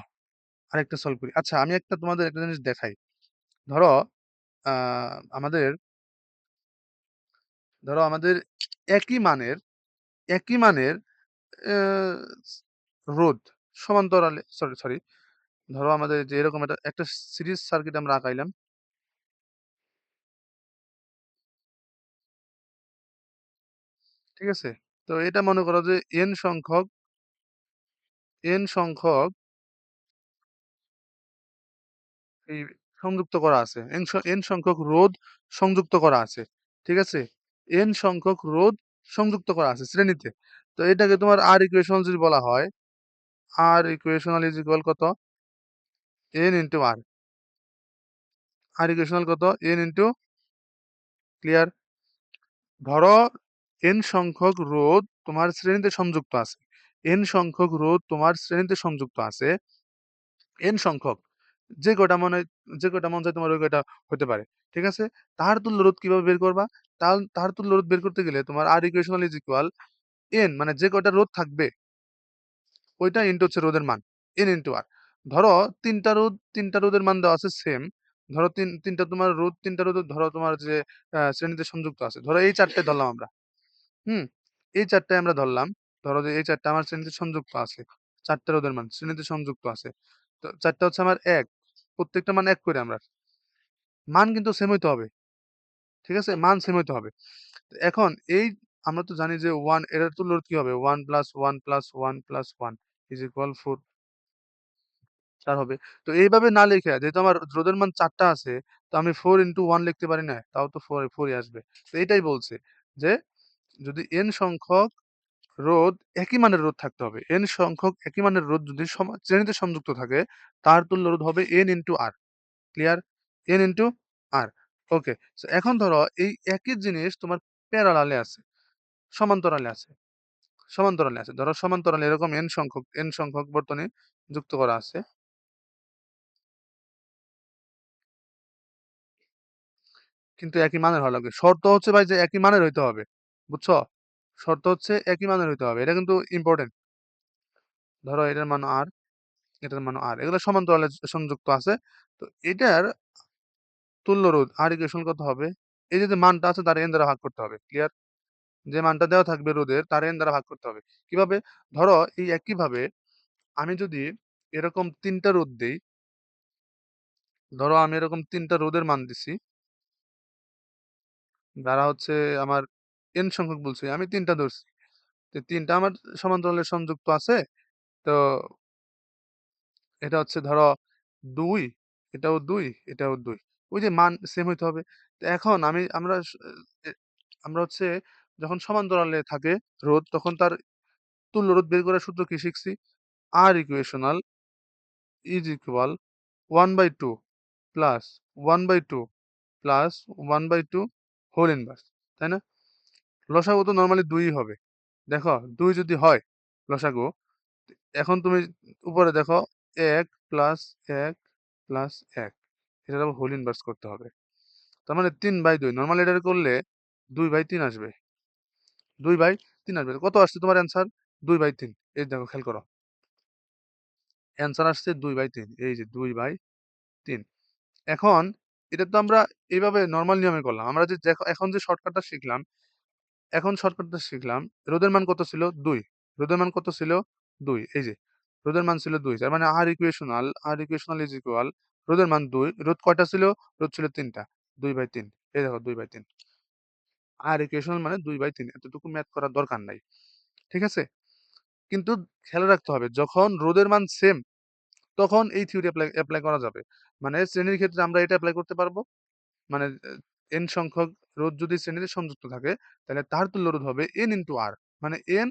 আরেকটা সলভ করি। আচ্ছা, আমি তোমাদের একটা জিনিস দেখাই। ধরো আ আমাদের আমাদের একই মানের একই মানের অ্যা রোধ সমান্তরালে, সরি, ধরো আমাদের যে এরকম একটা সিরিজ সার্কিট আমরা আঁকাইলাম। ঠিক আছে? তো এটা মনে করো যে n সংখ্যক এই সংযুক্ত করা আছে। n সংখ্যক রোধ সংযুক্ত করা আছে। ঠিক আছে? n সংখ্যক রোধ সংযুক্ত করা আছে শ্রেণীতে। তো এটাকে তোমার R ইকুয়েশন যদি বলা হয়, R ইকুয়েশনাল ইজ ইকুয়াল কত? n into R। R equational কত? n into, clear? ধরো n সংখ্যক রোধ তোমার শ্রেণীতে সংযুক্ত আছে। n সংখ্যক রোধ তোমার শ্রেণীতে সংযুক্ত আছে। n সংখ্যক। যে কয়টা মনে যে কয়টা মন চায় তোমার ওই কয়টা হতে পারে। ঠিক আছে? তার তুল্য রোধ কিভাবে বের করবা? তার তুল্য রোধ বের করতে গেলে তোমার R equational is equal n, মানে যে কয়টা রোধ থাকবে, ওইটা ইনটু হচ্ছে রোধের মান, N ইনটু R। ধরো ৩ টা রোধের মান দেওয়া আছে সেম। ধরো ৩ টা তোমার রোধ ৩ টা রোধ ধরো তোমার যে শ্রেণীতে সংযুক্ত আছে। ধরো এই ৪ টাই ধরলাম আমরা। হুম? এই ৪ টাই আমরা ধরলাম। ধরো যে এই ৪ টা আমার শ্রেণীতে সংযুক্ত আছে। ৪ টা রোধের মান শ্রেণীতে সংযুক্ত আছে। তো ৪ টা হচ্ছে আমার ১। প্রত্যেকটা মান ১ করে আমরা। মান কিন্তু সেম হইতে হবে। ঠিক আছে? মান সেম হইতে হবে। তো এখন এই আমরা তো জানি যে ১ এটার তুল্য রোধ কি হবে? ১ + ১ + ১ + 1 = 4 ৪ হবে। তো এইভাবে না লিখে যেহেতু আমার রোধের মান ৪ টা আছে, তো আমি 4 * 1 লিখতে পারি না? তাও তো 4 ই আসবে। তো এটাই বলছে যে যদি n সংখ্যক রোধ একই মানের রোধ থাকতে হবে। n সংখ্যক একই মানের রোধ যদি শ্রেণীতে সংযুক্ত থাকে, তার তুল্য রোধ হবে n * R। Clear? n * R। ওকে। সো এখন ধরো এই একই জিনিস তোমার প্যারালালে আছে, সমান্তরালে আছে। সমান্তরালে আছে। ধরো সমান্তরালে এরকম n সংখ্যক বর্তনী যুক্ত করা আছে। কিন্তু একই মানের হওয়া লাগবে। শর্ত হচ্ছে ভাই যে একই মানের হইতে হবে। বুঝছো? শর্ত হচ্ছে একই মানের হইতে হবে। এটা কিন্তু ইম্পোর্টেন্ট। ধরো এটার মান R, এটার মান R। এগুলো সমান্তরালে সংযুক্ত আছে। তো এটার তুল্য রোধ R ইকুয়েশন কত হবে? এই যে মানটা আছে তার n দ্বারা ভাগ করতে হবে। ক্লিয়ার? যে মানটা দেওয়া থাকবে রোধের তার n দ্বারা ভাগ করতে হবে। কিভাবে? ধরো এই একইভাবে আমি যদি এরকম ৩ টা রোধ দেই, ধরো আমি এরকম ৩ টা রোধের মান দিছি। যারা হচ্ছে আমার n সংখ্যক বলছি। আমি ৩ টা ধরছি। তো ৩ টা আমার সমান্তরালে সংযুক্ত আছে। তো এটা হচ্ছে ধরো ২, এটাও ২, এটাও ২। ওই যে মান সেম হইতে হবে। তো এখন এ আমরা হচ্ছে যখন সমান্তরালে থাকে রোধ তখন তার তুল্য রোধ বের করার সূত্র কি শিখছি? R equational is equal 1/2 plus 1/2 plus 1/2 whole inverse. তাই না? লসাগু তো নরমালি ২ ই হবে। দেখো ২ যদি হয় লসাগু, এখন তুমি উপরে দেখো ১ প্লাস ১ প্লাস ১ এটার আবার হোল ইনভার্স করতে হবে। তার মানে ৩/২ নরমালি এটা করলে ২/৩ আসবে। ২/৩ আসবে। কত আসছে তোমার অ্যান্সার? ২/৩। এই দেখো খেয়াল করো। অ্যান্সার আসছে ২/৩। এই যে ২/৩। এখন এটা তো আমরা এইভাবে নরমাল নিয়মে করলাম। আমরা যে এখন যে শর্টকাটটা শিখলাম, রোদের মান কত ছিল? ২। রোদের মান কত ছিল? ২। এই যে রোদের মান ছিল ২। তার মানে R ইকুয়েশনাল ইজ ইকুয়াল রোদের মান ২। রোদ কয়টা ছিল? রোদ ছিল ৩ টা। ২/৩। এই দেখো ২/৩। R ইকুয়েশনাল মানে ২/৩। এতটুকু ম্যাথ করার দরকার নাই। ঠিক আছে? কিন্তু খেয়াল রাখতে হবে যখন রোদের মান সেম তখন এই থিওরি এপ্লাই করা যাবে। মানে শ্রেণীর ক্ষেত্রে আমরা এটা এপ্লাই করতে পারবো। মানে n সংখ্যক রোধ যদি শ্রেণীতে সংযুক্ত থাকে, তাহলে তার তুল্য রোধ হবে n ইনটু R। মানে n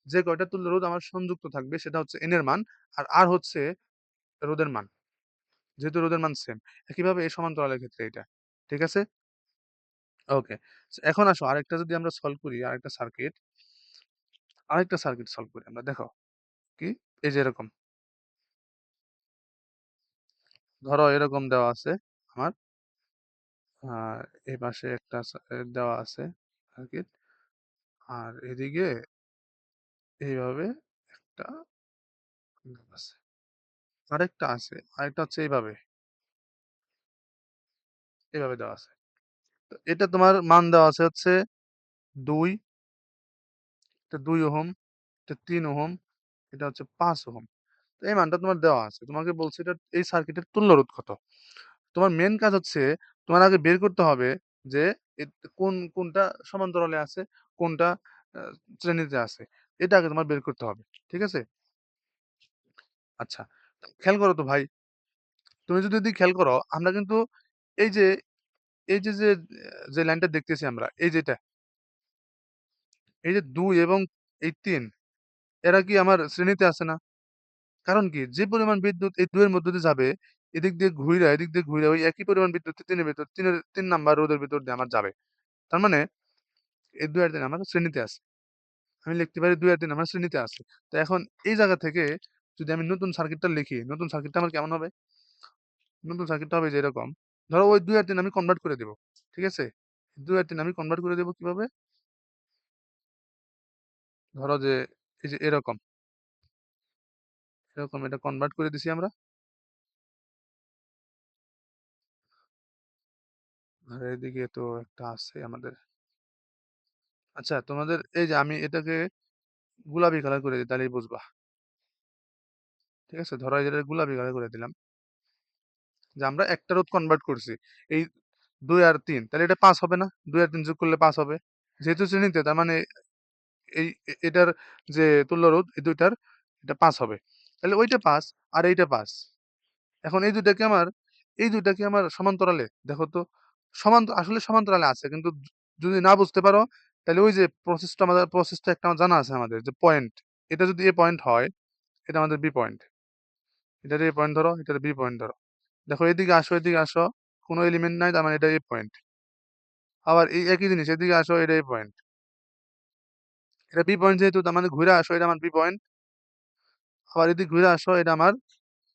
যে কয়টা তুল্য রোধ আমার সংযুক্ত থাকবে সেটা হচ্ছে n এর মান, আর R হচ্ছে রোধের মান। যেহেতু রোধের মান সেম। একইভাবে এই সমান্তরালের ক্ষেত্রে এটা। ঠিক আছে? ওকে। এখন আসো আরেকটা যদি আমরা সলভ করি, আরেকটা সার্কিট সলভ করি আমরা। দেখো কি? এই যে এরকম। ধরো এরকম দেওয়া আছে আমার। আর এই পাশে একটা দেওয়া আছে সার্কিট। আর এদিকে এইভাবে একটা আছে। আরেকটা হচ্ছে এইভাবে দেওয়া আছে। তো এটা তোমার মান দেওয়া আছে হচ্ছে ২, এটা ২ ওহম, এটা ৩ ওহম, এটা হচ্ছে ৫ ওহম। তো এই মানটা তোমার দেওয়া আছে। তোমাকে বলছে এটা এই সার্কিটের তুল্য রোধ কত? তোমার মেইন কাজ হচ্ছে তোমার আগে বের করতে হবে যে কোনটা সমান্তরালে আছে, কোনটা আ শ্রেণীতে আছে। এটা আগে তোমার বের করতে হবে। ঠিক আছে? আচ্ছা। খেয়াল করো তো ভাই, তুমি যদি খেয়াল করো আমরা কিন্তু এই যে যে লাইনটা দেখতেছি আমরা, এই যে ২ এবং এই ৩ এরা কি আমার শ্রেণীতে আছে না? কারণ কি? যে পরিমাণ বিদ্যুৎ এই ২ এর মধ্য দিয়ে যাবে, এদিক দিয়ে ঘুইরা ওই একই পরিমাণ বিদ্যুৎ ৩ এর ভেতর ৩ নাম্বার রোধের ভেতর দিয়ে আমার যাবে। তার মানে এই ২ আর ৩ আমার শ্রেণীতে আছে। আমি লিখতে পারি ২ আর ৩ আমার শ্রেণীতে আছে। তো এখন এই জায়গা থেকে যদি আমি নতুন সার্কিটটা লিখি, নতুন সার্কিটটা আমার কেমন হবে? নতুন সার্কিটটা হবে যে এরকম। ধরো ওই ২ আর ৩ আমি কনভার্ট করে দেব। ঠিক আছে? ২ আর ৩ আমি কনভার্ট করে দেব কিভাবে? ধরো যে এই যে এরকম। এরকম এটা কনভার্ট করে দিছি আমরা। আর এদিকে তো একটা আছে আমাদের। আচ্ছা তোমাদের এই যে আমি এটাকে গোলাপি কালার করে দিই তাহলেই বুঝবা। ঠিক আছে, ধরো এই যে এটা গোলাপি কালার করে দিলাম, যে আমরা একটা রোধ কনভার্ট করছি। এই 2 আর 3 তাহলে এটা 5 হবে না? 2 আর 3 যোগ করলে 5 হবে। যেহেতু শ্রেণীতে তার মানে এটার যে তুল্য রোধ এই দুইটার এটা 5 হবে। তাহলে ওইটা 5 আর এইটা 5। এখন এই ২টা কি আমার সমান্তরালে? দেখো তো। আসলে সমান্তরালে আছে। কিন্তু যদি না বুঝতে পারো তাহলে ওই যে প্রসেসটা একটা জানা আছে আমাদের, যে পয়েন্ট। এটা যদি A পয়েন্ট হয়, এটা আমাদের B পয়েন্ট। এটার A পয়েন্ট ধরো, এটার B পয়েন্ট ধরো। দেখো এদিকে আসো। কোন এলিমেন্ট নাই, তার মানে এটা A পয়েন্ট। আবার এই একই জিনিস এদিকে আসো, এটা A পয়েন্ট। এটা B পয়েন্ট যেহেতু, তার মানে ঘুরে আসো, এটা আমার B পয়েন্ট। আবার এদিকে ঘুরে আসো, এটা আমার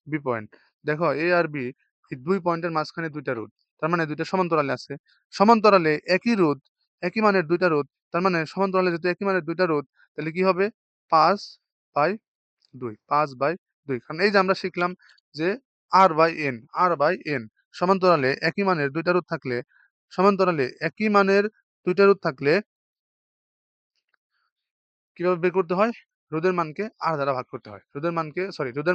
বি পয়েন্ট। দেখো এ আর বি, এই 2 পয়েন্টের মাঝখানে 2টা রোধ। তার মানে 2টা সমান্তরালে আছে। সমান্তরালে একই রোধ, একই মানের 2টা রোধ। তার মানে সমান্তরালে যেহেতু একই মানের 2টা রোধ, তাহলে কি হবে? 5/2, 5/2। কারণ এই যে আমরা শিখলাম যে R/N সমান্তরালে একই মানের 2টা রোধ থাকলে, সমান্তরালে একই মানের 2টা রোধ থাকলে কিভাবে বের করতে হয়? রোদের মানকে R দ্বারা ভাগ করতে হয়। রোদের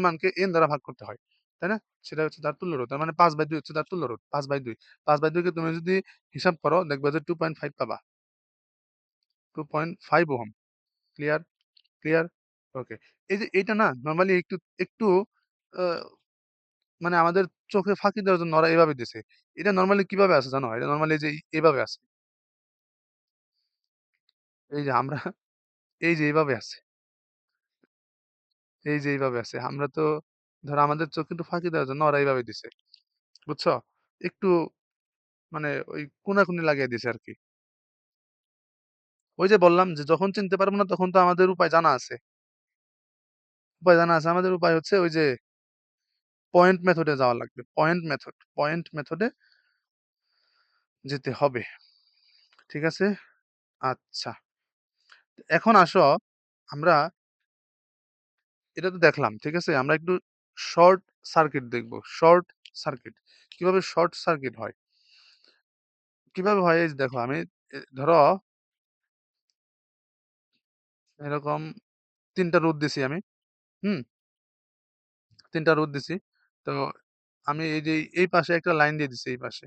মানকে N দ্বারা ভাগ করতে হয়। তাই না? সেটা হচ্ছে তার তুল্য রোধ। তার মানে 5/2 হচ্ছে তার তুল্য রোধ। 5/2। 5/2 কে তুমি যদি হিসাব করো দেখবা যে 2.5 পাবা। 2.5 ওহম। ক্লিয়ার? ক্লিয়ার? ওকে। এই যে এইটা না নরমালি একটু একটু আ মানে আমাদের চোখে ফাঁকি দেওয়ার জন্য ওরা এভাবে দিছে। এটা নরমালি কিভাবে আসে জানো? এটা নরমালি যে এভাবে আসে। এই যে আমরা এই যে এইভাবে আসে। এই যে এইভাবে আছে। আমরা তো ধরো আমাদের চোখে একটু ফাঁকি দেওয়ার জন্য ওরা এইভাবে দিছে। বুঝছো? একটু মানে ওই কোনাকুনি লাগিয়ে দিছে আরকি। ওই যে বললাম যে যখন চিনতে পারবো না তখন তো আমাদের উপায় জানা আছে। উপায় জানা আছে। আমাদের উপায় হচ্ছে ওই যে পয়েন্ট মেথডে যাওয়া লাগবে। পয়েন্ট মেথডে যেতে হবে। ঠিক আছে? আচ্ছা। এখন আসো আমরা এটা তো দেখলাম। ঠিক আছে? আমরা একটু শর্ট সার্কিট দেখব। Short circuit. কিভাবে শর্ট সার্কিট হয়? কিভাবে হয় এই যে দেখো আমি ধরো এরকম ৩ টা রোধ দিছি আমি। হুম? ৩ টা রোধ দিছি। তো আমি এই যে এই পাশে একটা লাইন দিয়ে দিছি এই পাশে।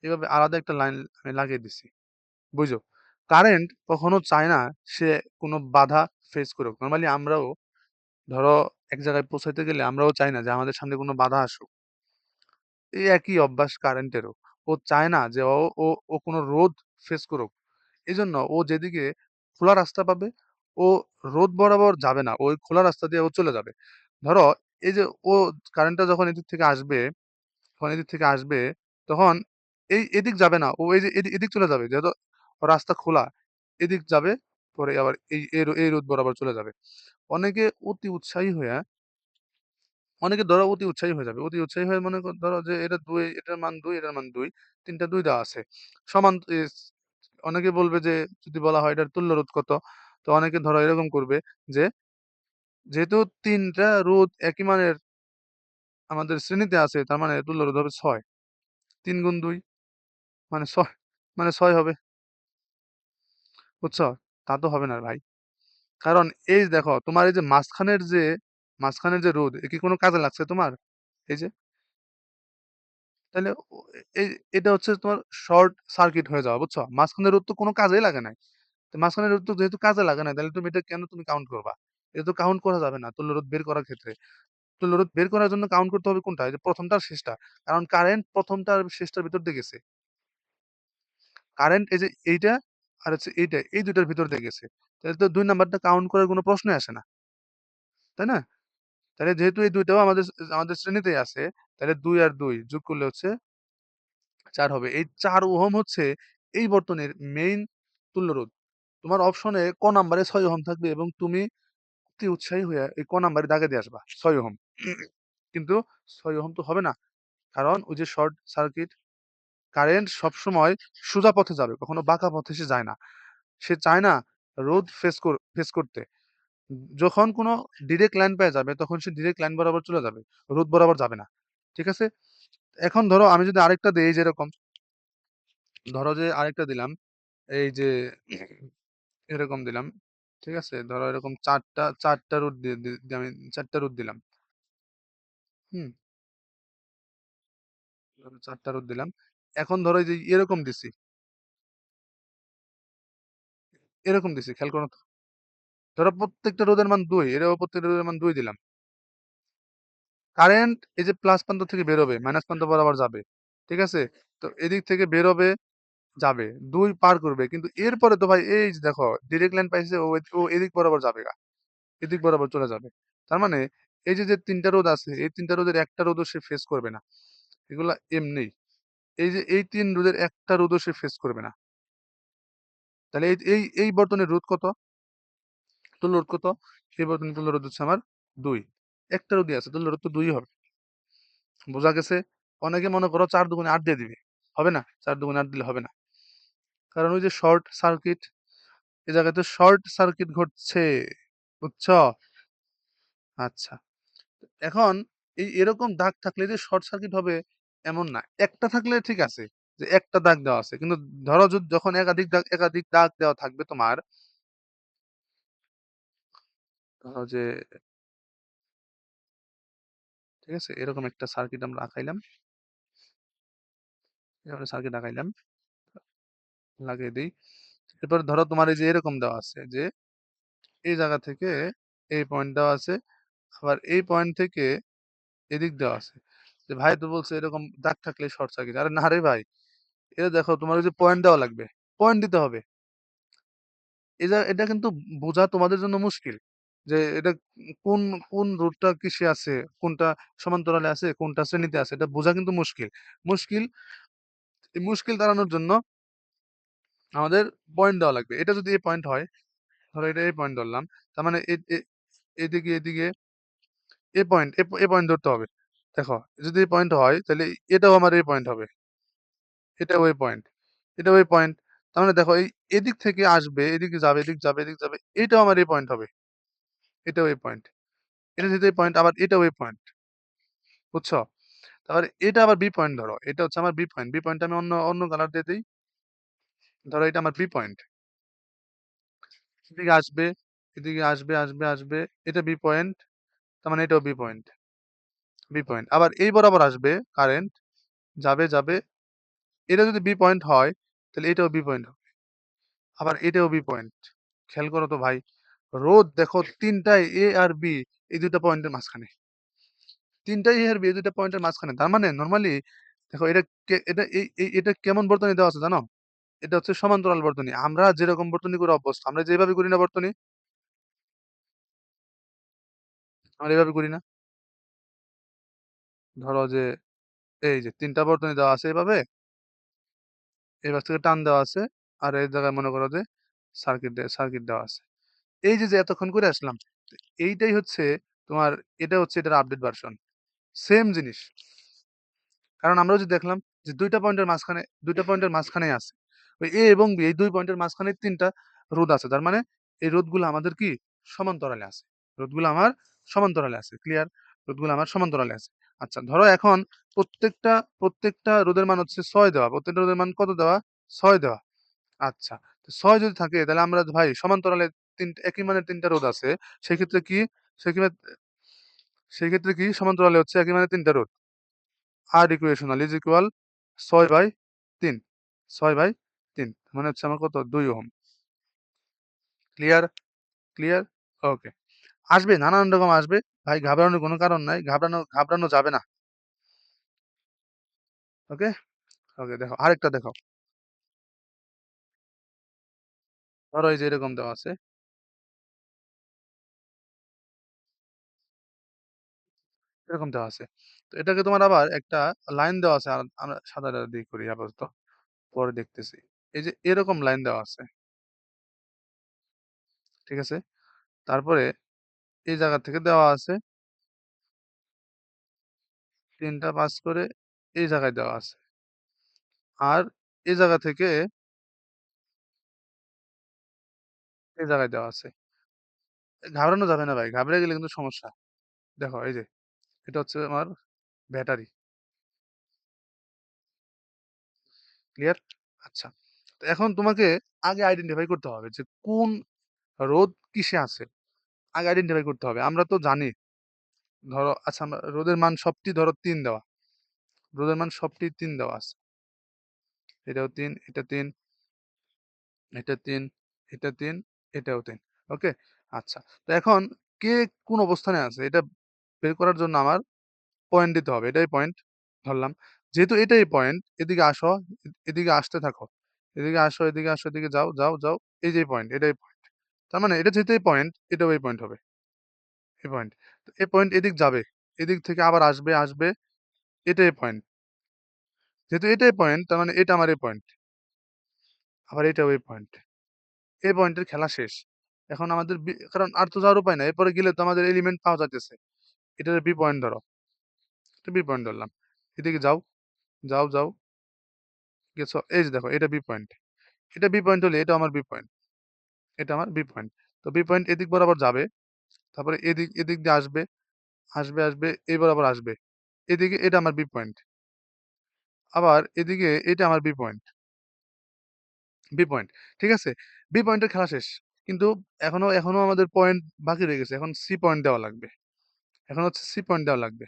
এভাবে আলাদা একটা লাইন আমি লাগিয়ে দিছি। বুঝছো? কারেন্ট কখনো চায় না সে কোনো বাধা ফেস করুক। নরমালি আমরাও ধরো এক জায়গায় পৌঁছাইতে গেলে আমরাও চাই না যে আমাদের সামনে কোনো বাধা আসুক। এই একই অভ্যাস কারেন্টেরও। ও চায় না যে ও ও কোনো রোধ ফেস করুক। এজন্য ও যেদিকে খোলা রাস্তা পাবে, ও রোদ বরাবর যাবে না। ওই খোলা রাস্তা দিয়ে ও চলে যাবে। ধরো এই যে ও কারেন্টটা যখন এদিক থেকে আসবে, তখন এদিক যাবে না। ও এই যে এদিক চলে যাবে। যেহেতু রাস্তা খোলা, এদিক যাবে, পরে আবার এই রোড বরাবর চলে যাবে। অনেকে অতি উৎসাহী হইয়া ধরো অতি উৎসাহী হয়ে যাবে। অতি উৎসাহী হয়ে মনে ধরো যে এটা ২, এটার মান ২, এটার মান ২, ৩ টা ২ দেওয়া আছে। সমান অনেকে বলবে যে যদি বলা হয় এটার তুল্য রোধ কত? তো অনেকে ধরো এরকম করবে যে যেহেতু ৩ টা রোধ একই মানের আমাদের শ্রেণীতে আছে, তার মানে তুল্য রোধ হবে ৬। ৩ গুণ ২ মানে ৬, মানে ৬ হবে। বুঝছো? তা তো হবে না ভাই। কারণ এই যে দেখো তোমার এই যে মাঝখানের যে রোধ, এ কি কোনো কাজে লাগছে তোমার? এই যে তাহলে এই এটা হচ্ছে তোমার শর্ট সার্কিট হয়ে যাওয়া, বুঝছো? মাঝখানের রোধ তো কোনো কাজেই লাগে নাই। তো মাঝখানের রোধ তো যেহেতু কাজে লাগে নাই, তাহলে তুমি এটা কেন কাউন্ট করবা? এটা তো কাউন্ট করা যাবে না তুল্য রোধ বের করার ক্ষেত্রে। তুল্য রোধ বের করার জন্য কাউন্ট করতে হবে কোনটা? এই যে ১ম টা আর শেষটা। কারণ কারেন্ট ১ম টা আর শেষটার ভিতর দিয়ে গেছে। কারেন্ট এই যে এইটা আর হচ্ছে এইটা, এই ২ টার ভিতর দিয়ে গেছে। তাহলে তো ২ নাম্বারটা কাউন্ট করার কোনো প্রশ্নই আসে না। তাই না? তাহলে যেহেতু এই ২ টাও আমাদের শ্রেণীতেই আছে, তাহলে ২ আর ২ যোগ করলে হচ্ছে ৪ হবে। এই ৪ ওহম হচ্ছে এই বর্তনীর মেইন তুল্য রোধ। তোমার অপশনে ক নাম্বারে ৬ ওহম থাকবে এবং তুমি অতি উৎসাহী হইয়া এই ক নাম্বারে দাগে দিয়ে আসবা ৬ ওহম। কিন্তু ৬ ওহম তো হবে না। কারণ ওই যে শর্ট সার্কিট, কারেন্ট সবসময় সোজা পথে যাবে। কখনো বাঁকা পথে সে যায় না। সে চায় না রোধ ফেস করতে। যখন কোনো ডিরেক্ট লাইন পেয়ে যাবে তখন সে ডিরেক্ট লাইন বরাবর চলে যাবে। রোধ বরাবর যাবে না। ঠিক আছে? এখন ধরো আমি যদি আরেকটা দেই এই যে এরকম, ধরো যে আরেকটা দিলাম, এই যে এরকম দিলাম। ঠিক আছে? ধরো এরকম ৪ টা রুট আমি ৪ টা রুট দিলাম। হুম? ধরো ৪ টা রুট দিলাম। এখন ধরো এই যে এরকম দিছি, এরকম দিছি। খেয়াল করো তো। ধরো প্রত্যেকটা রোধের মান ২, এটাও প্রত্যেকটা রোধের মান ২ দিলাম। কারেন্ট এই যে প্লাস প্রান্ত থেকে বেরোবে, মাইনাস প্রান্ত বরাবর যাবে। ঠিক আছে? তো এদিক থেকে বেরোবে, যাবে। ২ পার করবে। কিন্তু এরপরে তো ভাই এই যে দেখো ডিরেক্ট লাইন পাইছে, ও এদিক বরাবর যাবেগা। এদিক বরাবর চলে যাবে। তার মানে এই যে ৩ টা রোধ আছে, এই ৩ টা রোধের একটা রোধও সে ফেস করবে না। এগুলা এমনিই। এই যে এই ৩ রোধের একটা রোধও সে ফেস করবে না। তাহলে এই বর্তনীর রোধ কত? তুল্য রোধ কত? এই বর্তনীর তুল্য রোধ হচ্ছে আমার ২। একটা রোধই আছে। তুল্য রোধ তো ২ হবে। বোঝা গেছে? অনেকে মনে করো ৪ দুগুণে ৮ দিয়ে দিবে। হবে না? ৪ দুগুণে ৮ দিলে হবে না। কারণ ওই যে শর্ট সার্কিট, এই জায়গায় তো শর্ট সার্কিট ঘটছে। বুঝছো? আচ্ছা। এখন এরকম দাগ থাকলে যে শর্ট সার্কিট হবে এমন না। একটা থাকলে ঠিক আছে। যে একটা দাগ দেওয়া আছে। কিন্তু ধরো যখন একাধিক দাগ দেওয়া থাকবে তোমার, ধরো যে ঠিক আছে? এরকম একটা সার্কিট আমরা আঁকাইলাম। এভাবে সার্কিট আঁকাইলাম। লাগিয়ে দেই। এরপর ধরো তোমার এই যে এরকম দেওয়া আছে যে এই জায়গা থেকে এই পয়েন্ট দেওয়া আছে। আবার এই পয়েন্ট থেকে এদিক দেওয়া আছে। যে ভাই তো বলছে এরকম দাগ থাকলে শর্ট সার্কিট। আরে না রে ভাই। এটা দেখো তোমার ওই যে পয়েন্ট দেওয়া লাগবে। পয়েন্ট দিতে হবে। এটা কিন্তু বোঝা তোমাদের জন্য মুশকিল। যে এটা কোন কোন রোধটা কিসে আছে, কোনটা সমান্তরালে আছে, কোনটা শ্রেণীতে আছে। এটা বোঝা কিন্তু মুশকিল। মুশকিল এই মুশকিল তাড়ানোর জন্য আমাদের পয়েন্ট দেওয়া লাগবে। এটা যদি এই পয়েন্ট হয়, ধরো এটা এই পয়েন্ট ধরলাম। তার মানে এদিকে এ পয়েন্ট ধরতে হবে। দেখো যদি এই পয়েন্ট হয় তাহলে এটাও আমার এই পয়েন্ট হবে। এটাও এই পয়েন্ট। এটাও এই পয়েন্ট। তার মানে দেখো এদিক থেকে আসবে, এদিকে যাবে, এদিক যাবে, এদিক যাবে। এটাও আমার এই পয়েন্ট হবে। এটাও এই পয়েন্ট। এটা যেহেতু এই পয়েন্ট, আবার এটাও এই পয়েন্ট। বুঝছো? তারপরে এটা আবার বি পয়েন্ট ধরো। এটা হচ্ছে আমার বি পয়েন্ট। বি পয়েন্টটা আমি অন্য কালার দিয়ে দেই। ধরো এটা আমার বি পয়েন্ট। এদিকে আসবে, এদিকে আসবে। এটা বি পয়েন্ট। তার মানে এটাও বি পয়েন্ট। B point. আবার এই বরাবর আসবে কারেন্ট, যাবে। এটা যদি বি পয়েন্ট হয় তাহলে এটাও বি পয়েন্ট হবে। আবার এটাও বি পয়েন্ট। খেয়াল করো তো ভাই। রোধ দেখো ৩ টাই এ আর বি, এই ২ টা পয়েন্টের মাঝখানে। ৩ টাই এ আর বি, এই ২ টা পয়েন্টের মাঝখানে। তার মানে নরমালি দেখো এটা এটা কেমন বর্তনী দেওয়া আছে জানো? এটা হচ্ছে সমান্তরাল বর্তনী। আমরা যেরকম বর্তনী করে অভ্যস্ত, আমরা যেভাবে করি না বর্তনী, আমরা এভাবে করি না। ধরো যে এই যে ৩ টা বর্তনী দেওয়া আছে এভাবে, এই পাশ থেকে টান দেওয়া আছে। আর এই জায়গায় মনে করো যে সার্কিট দেওয়া আছে। এই যে এতক্ষণ করে আসলাম, এইটাই হচ্ছে তোমার, এটা হচ্ছে এটার আপডেট ভার্সন। সেম জিনিস। কারণ আমরা যে দেখলাম যে ২ টা পয়েন্টের মাঝখানেই আছে। ওই এ এবং বি এই ২ পয়েন্টের মাঝখানে ৩ টা রোধ আছে। তার মানে এই রোধগুলো আমাদের কি সমান্তরালে আছে। রোধগুলো আমার সমান্তরালে আছে। ক্লিয়ার? রোধগুলো আমার সমান্তরালে আছে। আচ্ছা ধরো এখন প্রত্যেকটা প্রত্যেকটা রোধের মান হচ্ছে ৬ দেওয়া। প্রত্যেকটা রোধের মান কত দেওয়া? ৬ দেওয়া। আচ্ছা। তো ৬ যদি থাকে তাহলে আমরা ভাই সমান্তরালে একই মানের ৩ টা রোধ আছে। সেক্ষেত্রে কি? সেক্ষেত্রে সেক্ষেত্রে কি সমান্তরালে হচ্ছে একই মানের ৩ টা রোধ। আর ইকুয়েশনাল ইজ ইকুয়াল ৬/৩। ৬/৩ মানে হচ্ছে আমার কত? ২ ওহম। ক্লিয়ার? ক্লিয়ার? ওকে। আসবে, নানান রকম আসবে। ভাই ঘাবড়ানোর কোনো কারণ নাই। ঘাবড়ানো যাবে না। ওকে? ওকে দেখো আরেকটা দেখো। ধরো এই যে এরকম দেওয়া আছে। এরকম দেওয়া আছে। তো এটাকে তোমার আবার একটা লাইন দেওয়া আছে। আর আমরা সাদাটা দিয়ে করি আপাতত। পরে দেখতেছি। এই যে এরকম লাইন দেওয়া আছে। ঠিক আছে? তারপরে এই জায়গা থেকে দেওয়া আছে ৩ টা পাস করে এই জায়গায় দেওয়া আছে। আর এই জায়গা থেকে এই জায়গায় দেওয়া আছে। ঘাবড়ানো যাবে না ভাই। ঘাবড়ে গেলে কিন্তু সমস্যা। দেখো এই যে এটা হচ্ছে আমার ব্যাটারি। ক্লিয়ার? আচ্ছা। তো এখন তোমাকে আগে আইডেন্টিফাই করতে হবে যে কোন রোধ কিসে আছে। আগে আইডেন্টিফাই করতে হবে। আমরা তো জানি ধরো আচ্ছা আমরা রোধের মান সবটি ধরো ৩ দেওয়া। রোধের মান সবটি ৩ দেওয়া আছে। এটাও ৩, এটা ৩, এটা ৩, এটা ৩, এটাও ৩। ওকে? আচ্ছা। তো এখন কে কোন অবস্থানে আছে এটা বের করার জন্য আমার পয়েন্ট দিতে হবে। এটাই পয়েন্ট ধরলাম। যেহেতু এটাই পয়েন্ট, এদিকে আসো, এদিকে আসতে থাকো। এদিকে আসো, এদিকে আসো, এদিকে যাও, যাও, যাও। এই যে পয়েন্ট, এটাই পয়েন্ট। তার মানে এটা যেহেতু এই পয়েন্ট, এটাও এই পয়েন্ট হবে। এই পয়েন্ট। তো এই পয়েন্ট এদিক যাবে। এদিক থেকে আবার আসবে, আসবে। এটাই পয়েন্ট। যেহেতু এটাই পয়েন্ট, তার মানে এটা আমার এই পয়েন্ট। আবার এটাও এই পয়েন্ট। এই পয়েন্টের খেলা শেষ। এখন আমাদের কারণ আর তো যাওয়ার উপায় নাই। এরপরে গেলে তো আমাদের এলিমেন্ট পাওয়া যাইতেছে। এটার বি পয়েন্ট ধরো। এটা বি পয়েন্ট ধরলাম। এদিকে যাও, যাও, যাও। গেছো। এই যে দেখো এটা বি পয়েন্ট। এটা বি পয়েন্ট হলে এটা আমার বি পয়েন্ট। এটা আমার বি পয়েন্ট। তো বি পয়েন্ট এদিক বরাবর যাবে। তারপরে এদিক দিয়ে আসবে, আসবে, আসবে, এই বরাবর আসবে। এদিকে এটা আমার বি পয়েন্ট। আবার এদিকে এটা আমার বি পয়েন্ট। B point. ঠিক আছে? বি পয়েন্টের খেলা শেষ। কিন্তু এখনো আমাদের পয়েন্ট বাকি রয়ে গেছে। এখন সি পয়েন্ট দেওয়া লাগবে। এখন হচ্ছে সি পয়েন্ট দেওয়া লাগবে।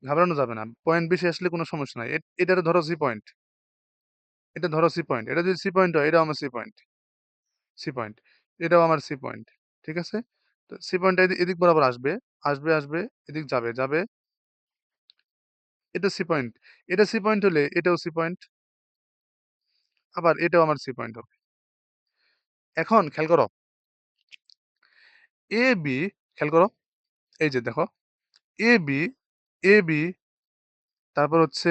ঘাবড়ানো যাবে না। পয়েন্ট বেশি আসলে কোনো সমস্যা নাই। এটারে ধরো সি পয়েন্ট। এটা ধরো সি পয়েন্ট। এটা যদি সি পয়েন্ট হয়, এটাও আমার সি পয়েন্ট। C point. এটাও আমার সি পয়েন্ট। ঠিক আছে? তো সি পয়েন্টটা এদিক বরাবর আসবে, আসবে, আসবে, এদিক যাবে, যাবে। এটা সি পয়েন্ট। এটা সি পয়েন্ট হলে এটাও সি পয়েন্ট। আবার এটাও আমার সি পয়েন্ট হবে। এখন খেয়াল করো। এ, বি খেয়াল করো। এই যে দেখো। এ, বি, এ, বি তারপর হচ্ছে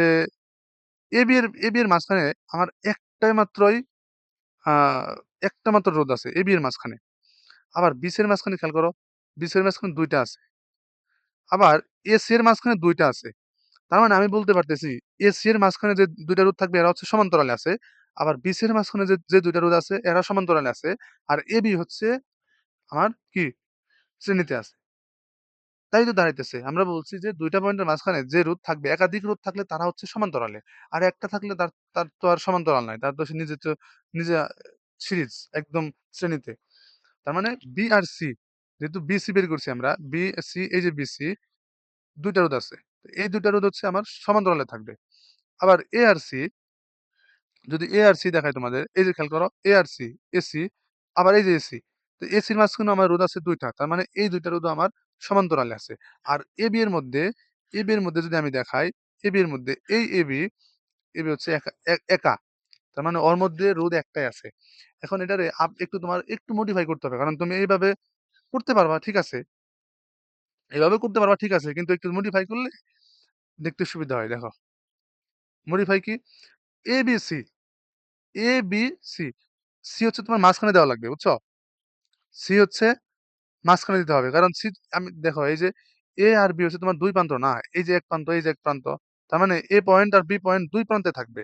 এ বি এর মাঝখানে আমার একটাই মাত্রই আ একটা মাত্র রোধ আছে এ বি এর মাঝখানে। আবার বিসি এর মাঝখানে খেয়াল করো। বিসি এর মাঝখানে ২ টা আছে। আবার এসি এর মাঝখানে ২ টা আছে। তার মানে আমি বলতে পারতেছি এসি এর মাঝখানে যে ২ টা রোধ থাকবে এরা হচ্ছে সমান্তরালে আছে। আবার বিসি এর মাঝখানে যে ২ টা রোধ আছে এরা সমান্তরালে আছে। আর এবি হচ্ছে আমার কি শ্রেণীতে আছে। তাই তো দাঁড়াইতেছে। আমরা বলছি যে ২ টা পয়েন্টের মাঝখানে যে রোধ থাকবে, একাধিক রোধ থাকলে তারা হচ্ছে সমান্তরালে। আর একটা থাকলে তার তার তো আর সমান্তরাল নয়। তার তো সে নিজে সিরিজ একদম শ্রেণীতে। তার মানে বি আর সি যেহেতু বিসি বের করছি আমরা, বি, সি এই যে বিসি ২ টা রোধ আছে। তো এই ২ টা রোধ হচ্ছে আমার সমান্তরালে থাকবে। আবার এ আর সি যদি এ আর সি দেখাই তোমাদের, এই যে খেয়াল করো এ আর সি, এসি আবার এই যে এসি। তো এসির মাঝখানেও আমার রোধ আছে ২ টা। তার মানে এই ২ টা রোধও আমার সমান্তরালে আছে। আর এবি এর মধ্যে যদি আমি দেখাই, এবি এর মধ্যে এই এবি হচ্ছে একা। তার মানে ওর মধ্যে রোধ একটাই আছে। এখন এটারে একটু তোমার একটু মডিফাই করতে হবে। কারণ তুমি এইভাবে করতে পারবা ঠিক আছে। এভাবে করতে পারবা ঠিক আছে। কিন্তু একটু মডিফাই করলে দেখতে সুবিধা হয়। দেখো। মডিফাই কি? ABC, ABC. সি হচ্ছে তোমার মাঝখানে দেওয়া লাগবে, বুঝছো? সি হচ্ছে মাঝখানে দিতে হবে। কারণ সি আমি দেখো এই যে এ আর বি হচ্ছে তোমার ২ প্রান্ত না। এই যে এক প্রান্ত, এই যে এক প্রান্ত। তার মানে এ পয়েন্ট আর বি পয়েন্ট ২ প্রান্তে থাকবে।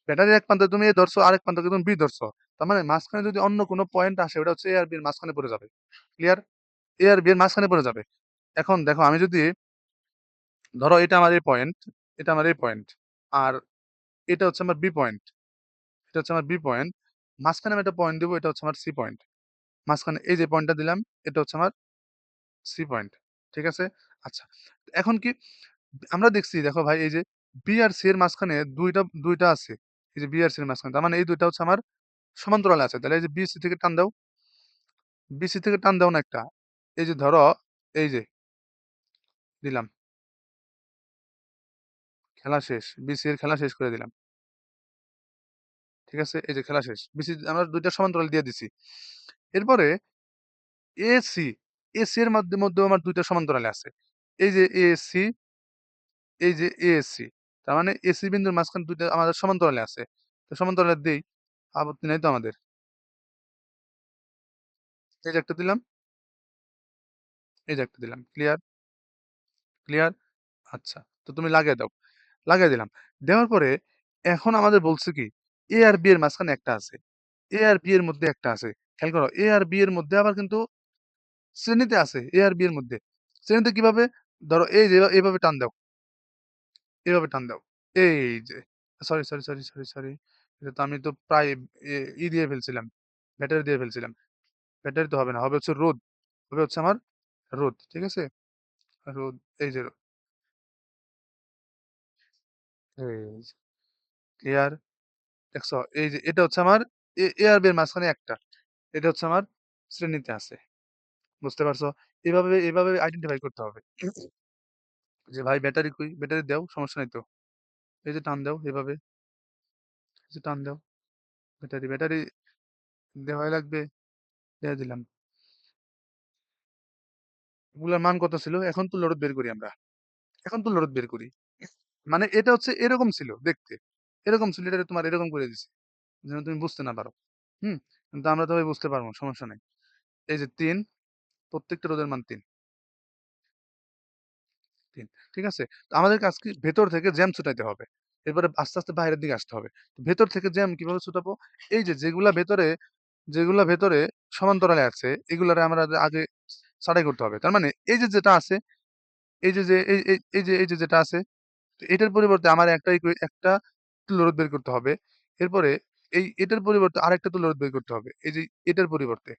ব্যাটারির এক প্রান্তে তুমি এ ধরছো, আরেক প্রান্তে তুমি বি ধরছো। তার মানে মাঝখানে যদি অন্য কোনো পয়েন্ট আসে ওটা হচ্ছে এ আর বি এর মাঝখানে পড়ে যাবে। ক্লিয়ার? এ আর বি এর মাঝখানে পড়ে যাবে। এখন দেখো আমি যদি ধরো এটা আমার এ পয়েন্ট, এটা আমার এ পয়েন্ট। আর এটা হচ্ছে আমার বি পয়েন্ট। এটা হচ্ছে আমার বি পয়েন্ট। মাঝখানে আমি একটা পয়েন্ট দিব, এটা হচ্ছে আমার সি পয়েন্ট। মাঝখানে এই যে পয়েন্টটা দিলাম, এটা হচ্ছে আমার সি পয়েন্ট। ঠিক আছে? আচ্ছা। এখন কি আমরা দেখছি দেখো ভাই এই যে বি আর সি এর মাঝখানে ২ টা আছে। এই যে বি আর সি এর মাঝখানে। তার মানে এই ২ টা হচ্ছে আমার সমান্তরালে আছে। তাহলে এই যে বিসি থেকে টান দাও। বিসি থেকে টান দাও না একটা। এই যে ধরো এই যে দিলাম। খেলা শেষ। বিসি এর খেলা শেষ করে দিলাম। ঠিক আছে? এই যে খেলা শেষ। বিসি আমরা ২ টা সমান্তরাল দিয়ে দিছি। এরপরে এসি, এসি এর মধ্যেও আমার ২ টা সমান্তরালে আছে। এই যে এসি, এই যে এএসসি। তার মানে এসি বিন্দুর মাঝখানে ২ টা আমাদের সমান্তরালে আছে। তো সমান্তরালে দেই। আপত্তি নাই তো আমাদের। এই যে একটা দিলাম, এই যে একটা দিলাম। ক্লিয়ার? ক্লিয়ার? আচ্ছা। তো তুমি লাগিয়ে দাও। লাগিয়ে দিলাম। দেওয়ার পরে এখন আমাদের বলছে কি এ আর বি এর মাঝখানে একটা আছে। এ আর বি এর মধ্যে একটা আছে। খেয়াল করো এ আর বি এর মধ্যে আবার কিন্তু শ্রেণীতে আছে A আর B এর মধ্যে। শ্রেণীতে কিভাবে? ধরো এই যে এভাবে টান দাও, এভাবে টান দাও। এই যে সরি। এটা তো আমি তো প্রায় এ দিয়ে ফেলছিলাম। ব্যাটারি দিয়ে ফেলছিলাম। ব্যাটারি তো হবে না। হবে হচ্ছে রোদ। হবে হচ্ছে আমার রোদ। ঠিক আছে? রোদ এই যে এই যে এয়ার দেখছো? এই যে এটা হচ্ছে আমার A আর B এর মাঝখানে একটা। এটা হচ্ছে আমার শ্রেণীতে আছে। বুঝতে পারছো? এভাবে আইডেন্টিফাই করতে হবে। যে ভাই ব্যাটারি কই? ব্যাটারি দাও, সমস্যা নাই তো। এই যে টান দাও এভাবে, এই যে টান দাও। ব্যাটারি দেওয়াই লাগবে। দিয়ে দিলাম। এগুলার মান কত ছিল? এখন তুল্য রোধ বের করি আমরা। এখন তুল্য রোধ বের করি। মানে এটা হচ্ছে এরকম ছিল দেখতে। এরকম ছিল, এটা তোমার এরকম করে দিছি। যেন তুমি বুঝতে না পারো। হুম? কিন্তু আমরা তো ভাই বুঝতে পারবো, সমস্যা নাই। এই যে ৩, প্রত্যেকটা রোধের মান ৩। ৩, ঠিক আছে? তো আমাদের কাজ কি? ভেতর থেকে জ্যাম ছুটাইতে হবে। এরপরে আস্তে বাইরের দিকে আসতে হবে। তো ভেতর থেকে জ্যাম কিভাবে ছুটাবো? এই যে যেগুলা ভেতরে সমান্তরালে আছে, এগুলারে আমরা আগে ছাঁটাই করতে হবে। তার মানে এই যে যেটা আছে, এই যে, যে এই যে যেটা আছে, তো এটার পরিবর্তে আমার একটা তুল্য রোধ বের করতে হবে। এরপরে এটার পরিবর্তে আরেকটা তুল্য রোধ বের করতে হবে। এই যে এটার পরিবর্তে,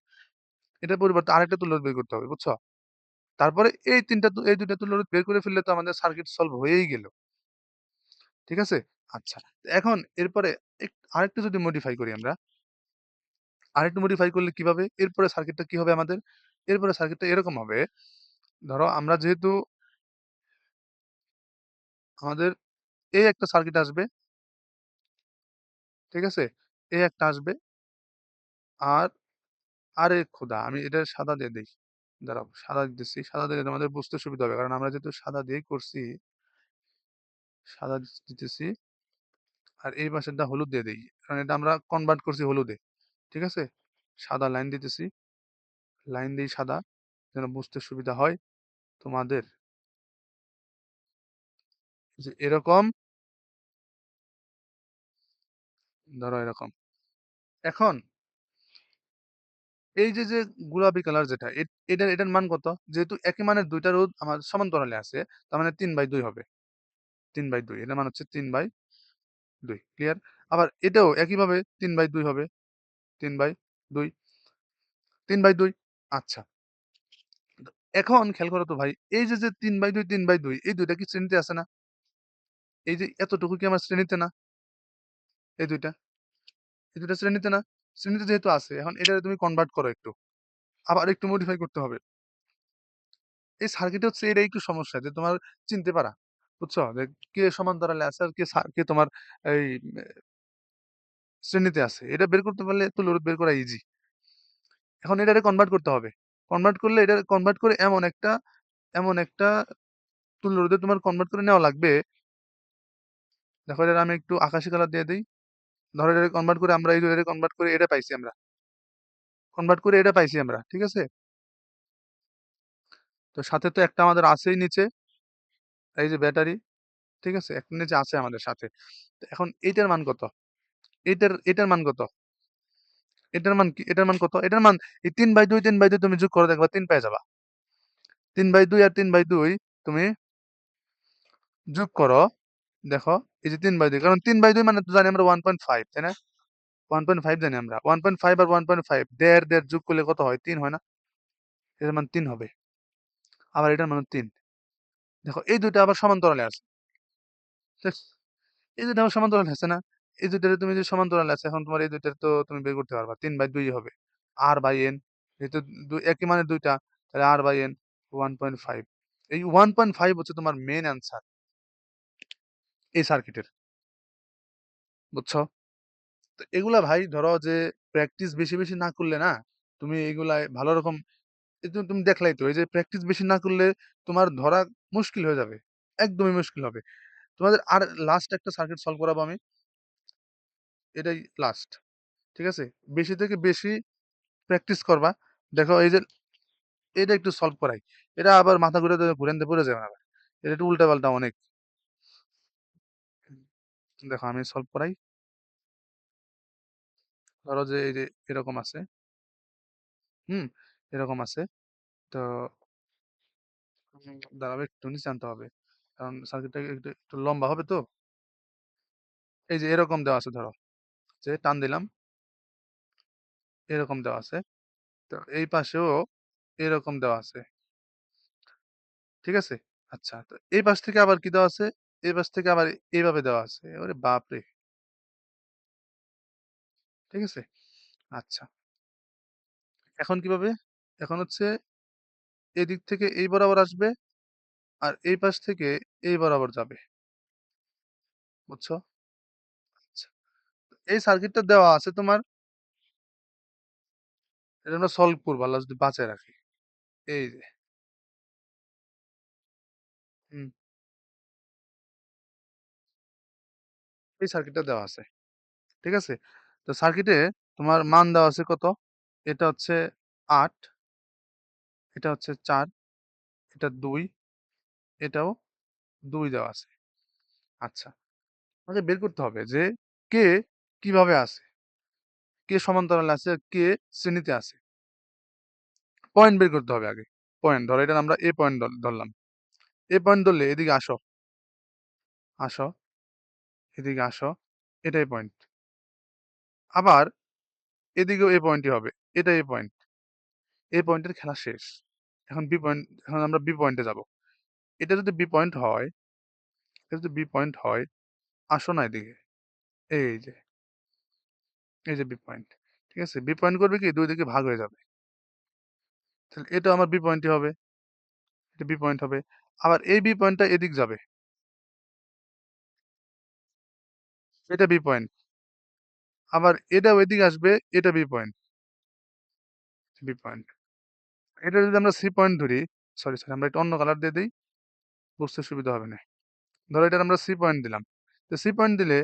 আরেকটা তুল্য রোধ বের করতে হবে। বুঝছো? তারপরে এই ২ টা তুল্য রোধ বের করে ফেললে তো আমাদের সার্কিট সলভ হয়েই গেল। ঠিক আছে? আচ্ছা। এখন এরপরে আরেকটু যদি মডিফাই করি আমরা, আরেকটু মডিফাই করলে কিভাবে? এরপরে সার্কিটটা কি হবে আমাদের? এরপরে সার্কিটটা এরকম হবে। ধরো আমরা যেহেতু আমাদের এই একটা সার্কিট আসবে, ঠিক আছে? এই একটা আসবে। আর আরে খোদা! আমি এটা সাদা দিয়ে দেই। দাঁড়াও সাদা দিতেছি। সাদা দিলে তোমাদের বুঝতে সুবিধা হবে। কারণ আমরা যেহেতু সাদা দিয়েই করছি, সাদা দিতেছি। আর এই পাশেরটা হলুদ দিয়ে দেই। কারণ এটা আমরা কনভার্ট করছি হলুদে। ঠিক আছে? সাদা লাইন দিতেছি। লাইন দেই সাদা। যেন বুঝতে সুবিধা হয় তোমাদের। যে এরকম, ধরো এরকম। এখন এই যে গোলাপি কালার যেটা, এটার মান কত? যেহেতু একই মানের ২ টা রোধ আমার সমান্তরালে আছে, তার মানে ৩/২ হবে। ৩/২ এটার মান হচ্ছে ৩/২। ক্লিয়ার? আবার এটাও একইভাবে ৩/২ হবে। ৩/২, ৩/২। আচ্ছা। এখন খেয়াল করো তো ভাই, এই যে ৩/২, ৩/২ এই ২ টা কি শ্রেণীতে আছে না? এই যে এতটুকু কি আমার শ্রেণীতে না? এই ২ টা? এই ২ টা শ্রেণীতে না? শ্রেণীতে যেহেতু আছে, এখন এটারে তুমি কনভার্ট করো একটু। আবার একটু মডিফাই করতে হবে। এই সার্কিটে হচ্ছে এটাই একটু সমস্যা যে তোমার চিনতে পারা। বুঝছো? যে কে সমান্তরালে আছে আর কে তোমার এই শ্রেণীতে আছে। এটা বের করতে পারলে তুল্য রোধ বের করা ইজি। এখন এটারে কনভার্ট করতে হবে। কনভার্ট করলে এটারে কনভার্ট করে এমন একটা তুল্য রোধে তোমার কনভার্ট করে নেওয়া লাগবে। দেখো এটারে আমি একটু আকাশি কালার দিয়ে দেই। ধরো এটারে কনভার্ট করে আমরা এই যে এটারে কনভার্ট করে এটা পাইছি আমরা। কনভার্ট করে এটা পাইছি আমরা। ঠিক আছে? তো সাথে তো একটা আমাদের আছেই নিচে। এই যে ব্যাটারি। ঠিক আছে? একটা নিচে আছে আমাদের সাথে। তো এখন এইটার মান কত? এটার মান কত? এটার মান কি? এটার মান কত? এটার মান এই ৩/২ তুমি যোগ করে দেখবা ৩ পেয়ে যাবা। ৩/২ আর ৩/২ তুমি যোগ করো। দেখো এই যে ৩/২ কারণ ৩/২ মানে তো জানি আমরা ১.৫ তাই না? ১.৫ জানি আমরা। ১.৫ আর ১.৫ ১.৫ যোগ করলে কত হয়? ৩ হয় না? এটার মান ৩ হবে। আবার এটার মানও ৩। দেখো এই ২ টা আবার সমান্তরালে আছে। ঠিক? এই ২ টা আবার সমান্তরালে আছে না? এই ২ টারে তুমি যদি সমান্তরালে আছে এখন তোমার এই ২ টার তো তুমি বের করতে পারবা। ৩/২ হবে। R/N যেহেতু একই মানের ২ টা তাহলে R/N ১.৫ এই ১.৫ হচ্ছে তোমার মেইন অ্যান্সার এই সার্কিটের। বুঝছো? তো এগুলা ভাই ধরো যে প্র্যাকটিস বেশি না করলে না, তুমি এগুলায় ভালো রকম এই তো তুমি দেখলাই তো এই যে প্র্যাকটিস বেশি না করলে তোমার ধরা মুশকিল হয়ে যাবে। একদমই মুশকিল হবে। তোমাদের আর লাস্ট একটা সার্কিট সলভ করাবো আমি। এটাই লাস্ট। ঠিক আছে? বেশি থেকে বেশি প্র্যাকটিস করবা। দেখো এই যে এটা একটু সলভ করাই। এটা আবার মাথা ঘুরাইতে পড়ে যাবে না আবার। এটা একটু উল্টা-পাল্টা অনেক। দেখো আমি সলভ করাই। ধরো যে এই যে এরকম আছে। হুম? এরকম আছে। তো দাঁড়াবে, একটু নিচে আনতে হবে। কারণ সার্কিটটা একটু লম্বা হবে তো। এই যে এরকম দেওয়া আছে ধরো। যে টান দিলাম, এরকম দেওয়া আছে। তো এই পাশেও এরকম দেওয়া আছে। ঠিক আছে? আচ্ছা। তো এই পাশ থেকে আবার কি দেওয়া আছে? এই পাশ থেকে আবার এইভাবে দেওয়া আছে। ওরে বাপরে! ঠিক আছে? আচ্ছা। এখন কিভাবে? এখন হচ্ছে এদিক থেকে এই বরাবর আসবে, আর এই পাশ থেকে এই বরাবর যাবে। বুঝছো? আচ্ছা। এই সার্কিটটা দেওয়া আছে তোমার, এটা আমরা সলভ করবো আল্লাহ যদি বাঁচায় রাখে। এই যে। হুম। এই সার্কিটটা দেওয়া আছে। ঠিক আছে? তো সার্কিটে তোমার মান দেওয়া আছে কত? এটা হচ্ছে ৮, এটা হচ্ছে ৪, এটা ২, এটাও ২ দেওয়া আছে। আচ্ছা। আমাকে বের করতে হবে যে কে কিভাবে আছে? কে সমান্তরালে আছে আর কে শ্রেণীতে আছে? পয়েন্ট বের করতে হবে আগে। পয়েন্ট ধরো, এটার আমরা A পয়েন্ট ধরলাম। A পয়েন্ট ধরলে এদিকে আসো, আসো, এদিকে আসো। এটাই পয়েন্ট। আবার এদিকেও A পয়েন্টই হবে। এটা A পয়েন্ট। A পয়েন্টের খেলা শেষ। এখন B পয়েন্ট, এখন আমরা B পয়েন্টে যাবো। এটা যদি B পয়েন্ট হয়, এটা যদি B পয়েন্ট হয়, আসো না এদিকে। এই যে, এই যে B পয়েন্ট। ঠিক আছে? B পয়েন্ট করবে কি? ২ দিকে ভাগ হয়ে যাবে। তাহলে এটা আমার B পয়েন্টই হবে। এটা B পয়েন্ট হবে। আবার এই B পয়েন্টটা এদিক যাবে। এটা B পয়েন্ট। আবার এটাও এদিকে আসবে, এটা B পয়েন্ট। B point. এটা যদি আমরা C পয়েন্ট ধরি, সরি, আমরা একটু অন্য কালার দিয়ে দেই, বুঝতে সুবিধা হবে না। ধরো এটার আমরা C পয়েন্ট দিলাম। তো C পয়েন্ট দিলে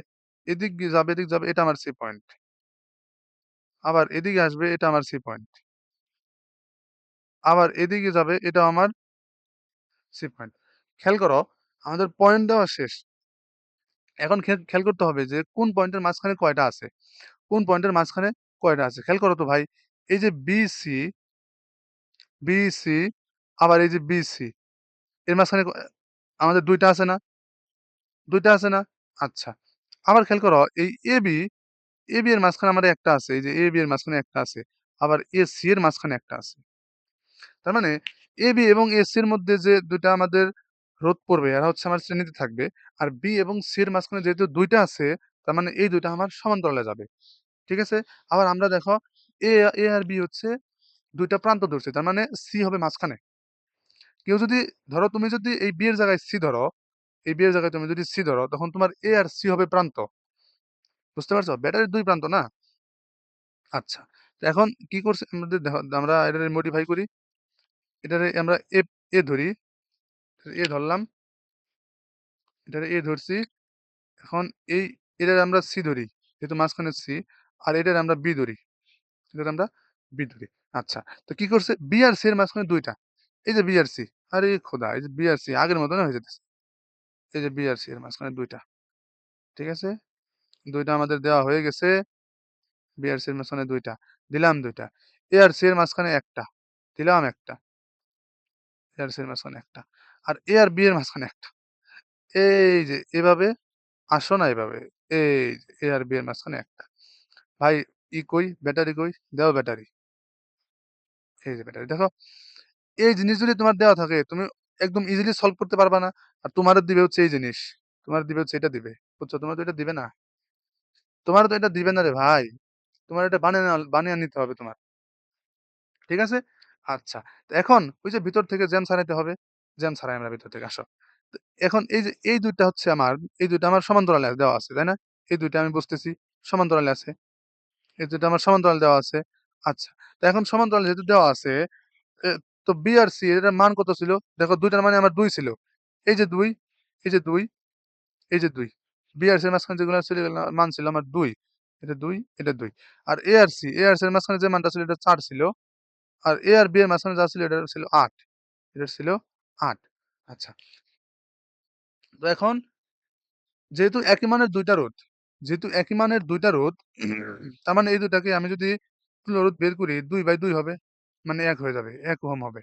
এদিক যাবে, এদিক যাবে, এটা আমার C পয়েন্ট। আবার এদিকে আসবে, এটা আমার C পয়েন্ট। আবার এদিকে যাবে, এটা আমার C পয়েন্ট। খেয়াল করো, আমাদের পয়েন্ট দেওয়া শেষ। এখন খেয়াল করতে হবে যে কোন পয়েন্টের মাঝখানে কয়টা আছে। কোন পয়েন্টের মাঝখানে কয়টা আছে। খেয়াল করো তো ভাই, এই যে BC, BC, আবার এই যে BC, এর মাঝখানে আমাদের ২ টা আছে না? ২ টা আছে না? আচ্ছা। আবার খেয়াল করো, এই AB এর মাঝখানে আমার একটা আছে। এই যে AB এর মাঝখানে একটা আছে। আবার AC এর মাঝখানে একটা আছে। তার মানে AB এবং AC এর মধ্যে যে ২ টা আমাদের রোধ পড়বে, এরা হচ্ছে আমার শ্রেণীতে থাকবে। আর B এবং C এর মাঝখানে যেহেতু ২ টা আছে, তার মানে এই ২ টা আমার সমান্তরালে যাবে। ঠিক আছে? আবার আমরা দেখো, A আর B হচ্ছে ২ টা প্রান্ত ধরছে। তার মানে C হবে মাঝখানে। কেউ যদি, ধরো তুমি যদি এই B এর জায়গায় C ধরো, এই B এর জায়গায় তুমি যদি C ধরো, তখন তোমার A আর C হবে প্রান্ত। বুঝতে পারছো? ব্যাটারির ২ প্রান্ত না? আচ্ছা। তো এখন কি করছি আমাদের, দেখো আমরা এটারে মডিফাই করি। এটারে আমরা A ধরি। A ধরলাম, এটারে A ধরছি। এখন এই এটারে আমরা C ধরি। যেহেতু মাঝখানে C, আর এটারে আমরা B ধরি। এটারে আমরা B ধরি। আচ্ছা। তো কি করছে? B আর C এর মাঝখানে ২ টা। এই যে B আর C। আরে খোদা! এই যে B আর C আগের মতনই হয়ে যেতেছে। এই যে B আর C এর মাঝখানে ২ টা। ঠিক আছে? ২ টা আমাদের দেওয়া হয়ে গেছে। B আর C এর মাঝখানে ২ টা। দিলাম ২ টা। A আর C এর মাঝখানে ১ টা। দিলাম ১ টা। A আর C এর মাঝখানে ১ টা। আর A আর B এর মাঝখানে ১ টা। এই যে এভাবে, আসো না এভাবে। এই যে A আর B এর মাঝখানে ১ টা। ভাই কই? ব্যাটারি কই? দেও ব্যাটারি। এই যে ব্যাটারি। দেখো, এই জিনিস যদি তোমার দেওয়া থাকে, তুমি একদম ইজিলি সলভ করতে পারবা না। আর তোমারও দিবে হচ্ছে এই জিনিস। তোমার দিবে হচ্ছে এটা দিবে। বুঝছো? তোমার তো এটা দিবে না। তোমারও তো এটা দিবে না রে ভাই। তোমার এটা বানিয়ে নিতে হবে তোমার। ঠিক আছে? আচ্ছা। তো এখন ওই যে ভিতর থেকে জ্যাম ছাড়াইতে হবে। জ্যাম ছাড়াই আমরা ভিতর থেকে, আসো। তো এখন এই যে এই ২ টা হচ্ছে আমার, এই ২ টা আমার সমান্তরালে দেওয়া আছে, তাই না? এই ২ টা আমি বুঝতেছি সমান্তরালে আছে। এই ২ টা আমার সমান্তরালে দেওয়া আছে। আচ্ছা। তো এখন সমান্তরালে যেহেতু দেওয়া আছে, এ তো B আর C এটার মান কত ছিল? দেখো ২ টার মানে আমার ২ ছিল। এই যে ২, এই যে ২, এই যে ২। B আর C এর মাঝখানে যেগুলো ছিল, এগুলো মান ছিল আমার ২। এটা ২, এটা ২। আর A আর C এর মাঝখানে যে মানটা ছিল, এটা ৪ ছিল। আর A আর B এর মাঝখানে যা ছিল, এটা ছিল ৮। এটা ছিল ৮। আচ্ছা। তো এখন যেহেতু একই মানের ২ টা রোধ, যেহেতু একই মানের ২ টা রোধ, তার মানে এই ২ টাকে আমি যদি তুল্য রোধ বের করি, ২/২ হবে। মানে ১ হয়ে যাবে। ১ ওহম হবে।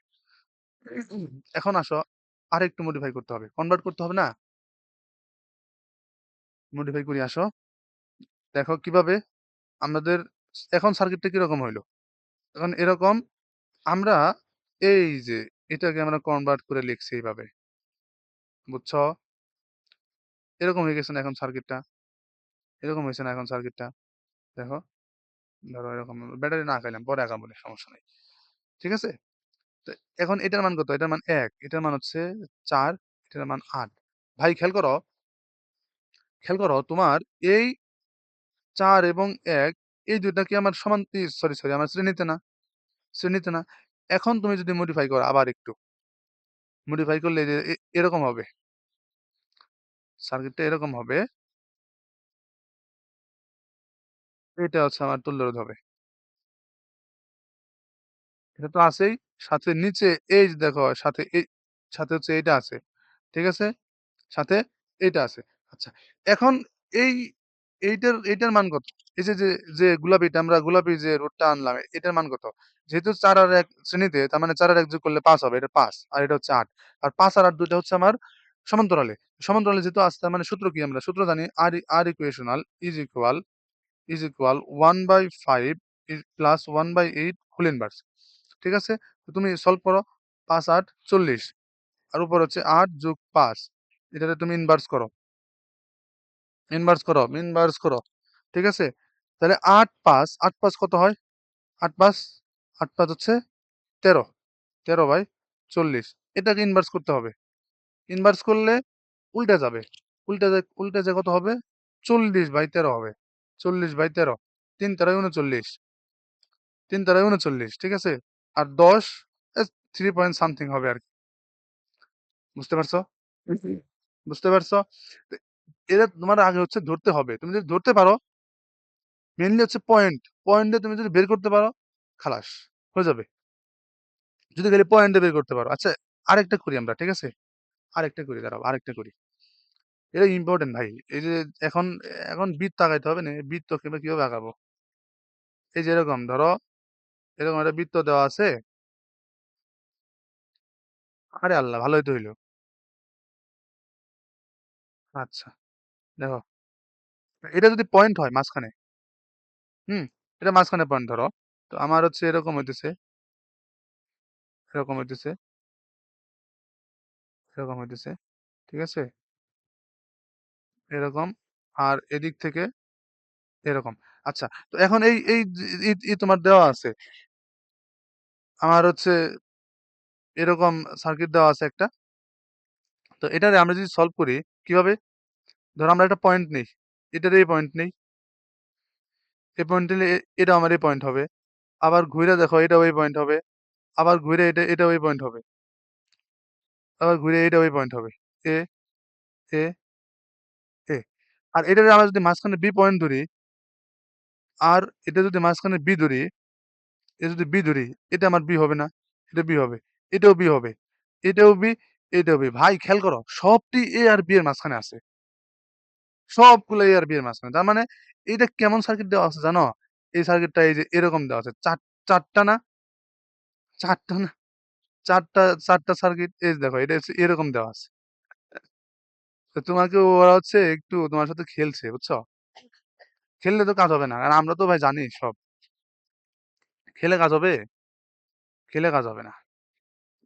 এখন আসো আরেকটু মডিফাই করতে হবে। কনভার্ট করতে হবে না? মডিফাই করি আসো। দেখো কিভাবে আমাদের এখন সার্কিটটা কিরকম হইলো? এখন এরকম আমরা এই যে এটাকে আমরা কনভার্ট করে লিখছি এইভাবে। বুঝছো? এরকম হয়ে গেছে না এখন সার্কিটটা? এরকম হইছে না এখন সার্কিটটা? দেখো, ধরো এরকম ব্যাটারি না খাইলাম, পরে আঁকাবো সমস্যা নাই। ঠিক আছে? তো এখন এটার মান কত? এটার মান ১, এটার মান হচ্ছে ৪, এটার মান ৮। ভাই খেয়াল করো তোমার এই ৪ এবং ১ এই ২ টা কি আমার সমান সরি আমার শ্রেণীতে না? শ্রেণীতে না। এখন তুমি যদি মডিফাই করো আবার একটু, মডিফাই করলে যে এরকম হবে। সার্কিটটা এরকম হবে। এটা হচ্ছে আমার তুল্যরোধ হবে। এটা তো আছেই। সাথে নিচে এই যে দেখো সাথে হচ্ছে এইটা আছে। ঠিক আছে? সাথে এইটা আছে। আচ্ছা। এখন এই এইটার মান কত? এই যে গোলাপিটা আমরা গোলাপি যে রোডটা আনলাম এটার মান কত? যেহেতু ৪ আর ১ শ্রেণীতে তার মানে ৪ আর ১ যোগ করলে ৫ হবে। এটা ৫ আর এটা হচ্ছে ৮। আর ৫ আর ৮ ২ টা হচ্ছে আমার সমান্তরালে। সমান্তরালে যেহেতু আছে তার মানে সূত্র কি আমরা সূত্র জানি R equational is equal 1/5 plus 1/8 whole inverse. ঠিক আছে? তো তুমি সলভ করো। ৫ ৮ ৪০ আর উপর হচ্ছে ৮ যোগ ৫। এটাতে তুমি ইনভার্স করো। ঠিক আছে? তাহলে ৮ ৫ কত হয়? ৮ ৫ হচ্ছে ১৩। ১৩/৪০ এটাকে ইনভার্স করতে হবে। ইনভার্স করলে উল্টে যাবে। উল্টে যে কত হবে? ৪০/১৩ হবে। ৪০/১৩ ৩ তেরায় ৩৯। ৩ তেরায় ৩৯। ঠিক আছে? আর ১০ ৩ পয়েন্ট সামথিং হবে আরকি। বুঝতে পারছো? বুঝতে পারছো? তো এটা তোমার আগে হচ্ছে ধরতে হবে। তুমি যদি ধরতে পারো মেইনলি হচ্ছে পয়েন্টে তুমি যদি বের করতে পারো, খালাস হয়ে যাবে। যদি খালি পয়েন্টে বের করতে পারো। আচ্ছা আরেকটা করি আমরা, ঠিক আছে? আরেকটা করি দাঁড়াও, আরেকটা করি। এটা ইম্পোর্টেন্ট ভাই। এই যে এখন এখন বৃত্ত আঁকাইতে হবে না? বৃত্ত কিভাবে আঁকাবো? এই যে এরকম ধরো, এরকম একটা বৃত্ত দেওয়া আছে। আরে আল্লাহ! ভালোই তো হইলো। আচ্ছা, দেখো। এটা যদি পয়েন্ট হয় মাঝখানে, হুম? এটা মাঝখানে পয়েন্ট ধরো। তো আমার হচ্ছে এরকম হইতেছে, এরকম হইতেছে। ঠিক আছে? এরকম। আর এদিক থেকে এরকম। আচ্ছা, তো এখন এই যে তোমার দেওয়া আছে। আমার হচ্ছে এরকম সার্কিট দেওয়া আছে একটা। তো এটারে আমরা যদি সলভ করি কিভাবে? ধরো আমরা একটা পয়েন্ট নেই। এটার এই পয়েন্ট নেই। এই পয়েন্ট নিলে এটা আমার এই পয়েন্ট হবে। আবার ঘুইরা দেখো এটাও এই পয়েন্ট হবে। আবার ঘুরে এটাও এই পয়েন্ট হবে। আবার ঘুরে এটাও এই পয়েন্ট হবে। এ, এ, এ। আর এটারে আমরা যদি মাঝখানে বি পয়েন্ট ধরি, আর এটা যদি মাঝখানে বি ধরি, এটা যদি বি ধরি, এটা আমার বি হবে না? এটা বি হবে। এটাও বি হবে। এটাও বি, এটাও বি। ভাই খেয়াল করো, সবটি এ আর বি এর মাঝখানে আছে। সবগুলো এ আর বি এর মাঝখানে। তার মানে এইটা কেমন সার্কিট দেওয়া আছে জানো? এই সার্কিটটা এই যে এরকম দেওয়া আছে। ৪টা না? ৪টা না? ৪টা সার্কিট এই যে দেখো এটা হচ্ছে এরকম দেওয়া আছে। তো তোমাকে ওরা হচ্ছে একটু তোমার সাথে খেলছে, বুঝছো? খেললে তো কাজ হবে না। আর আমরা তো ভাই জানি সব। খেলে কাজ হবে? খেলে কাজ হবে না।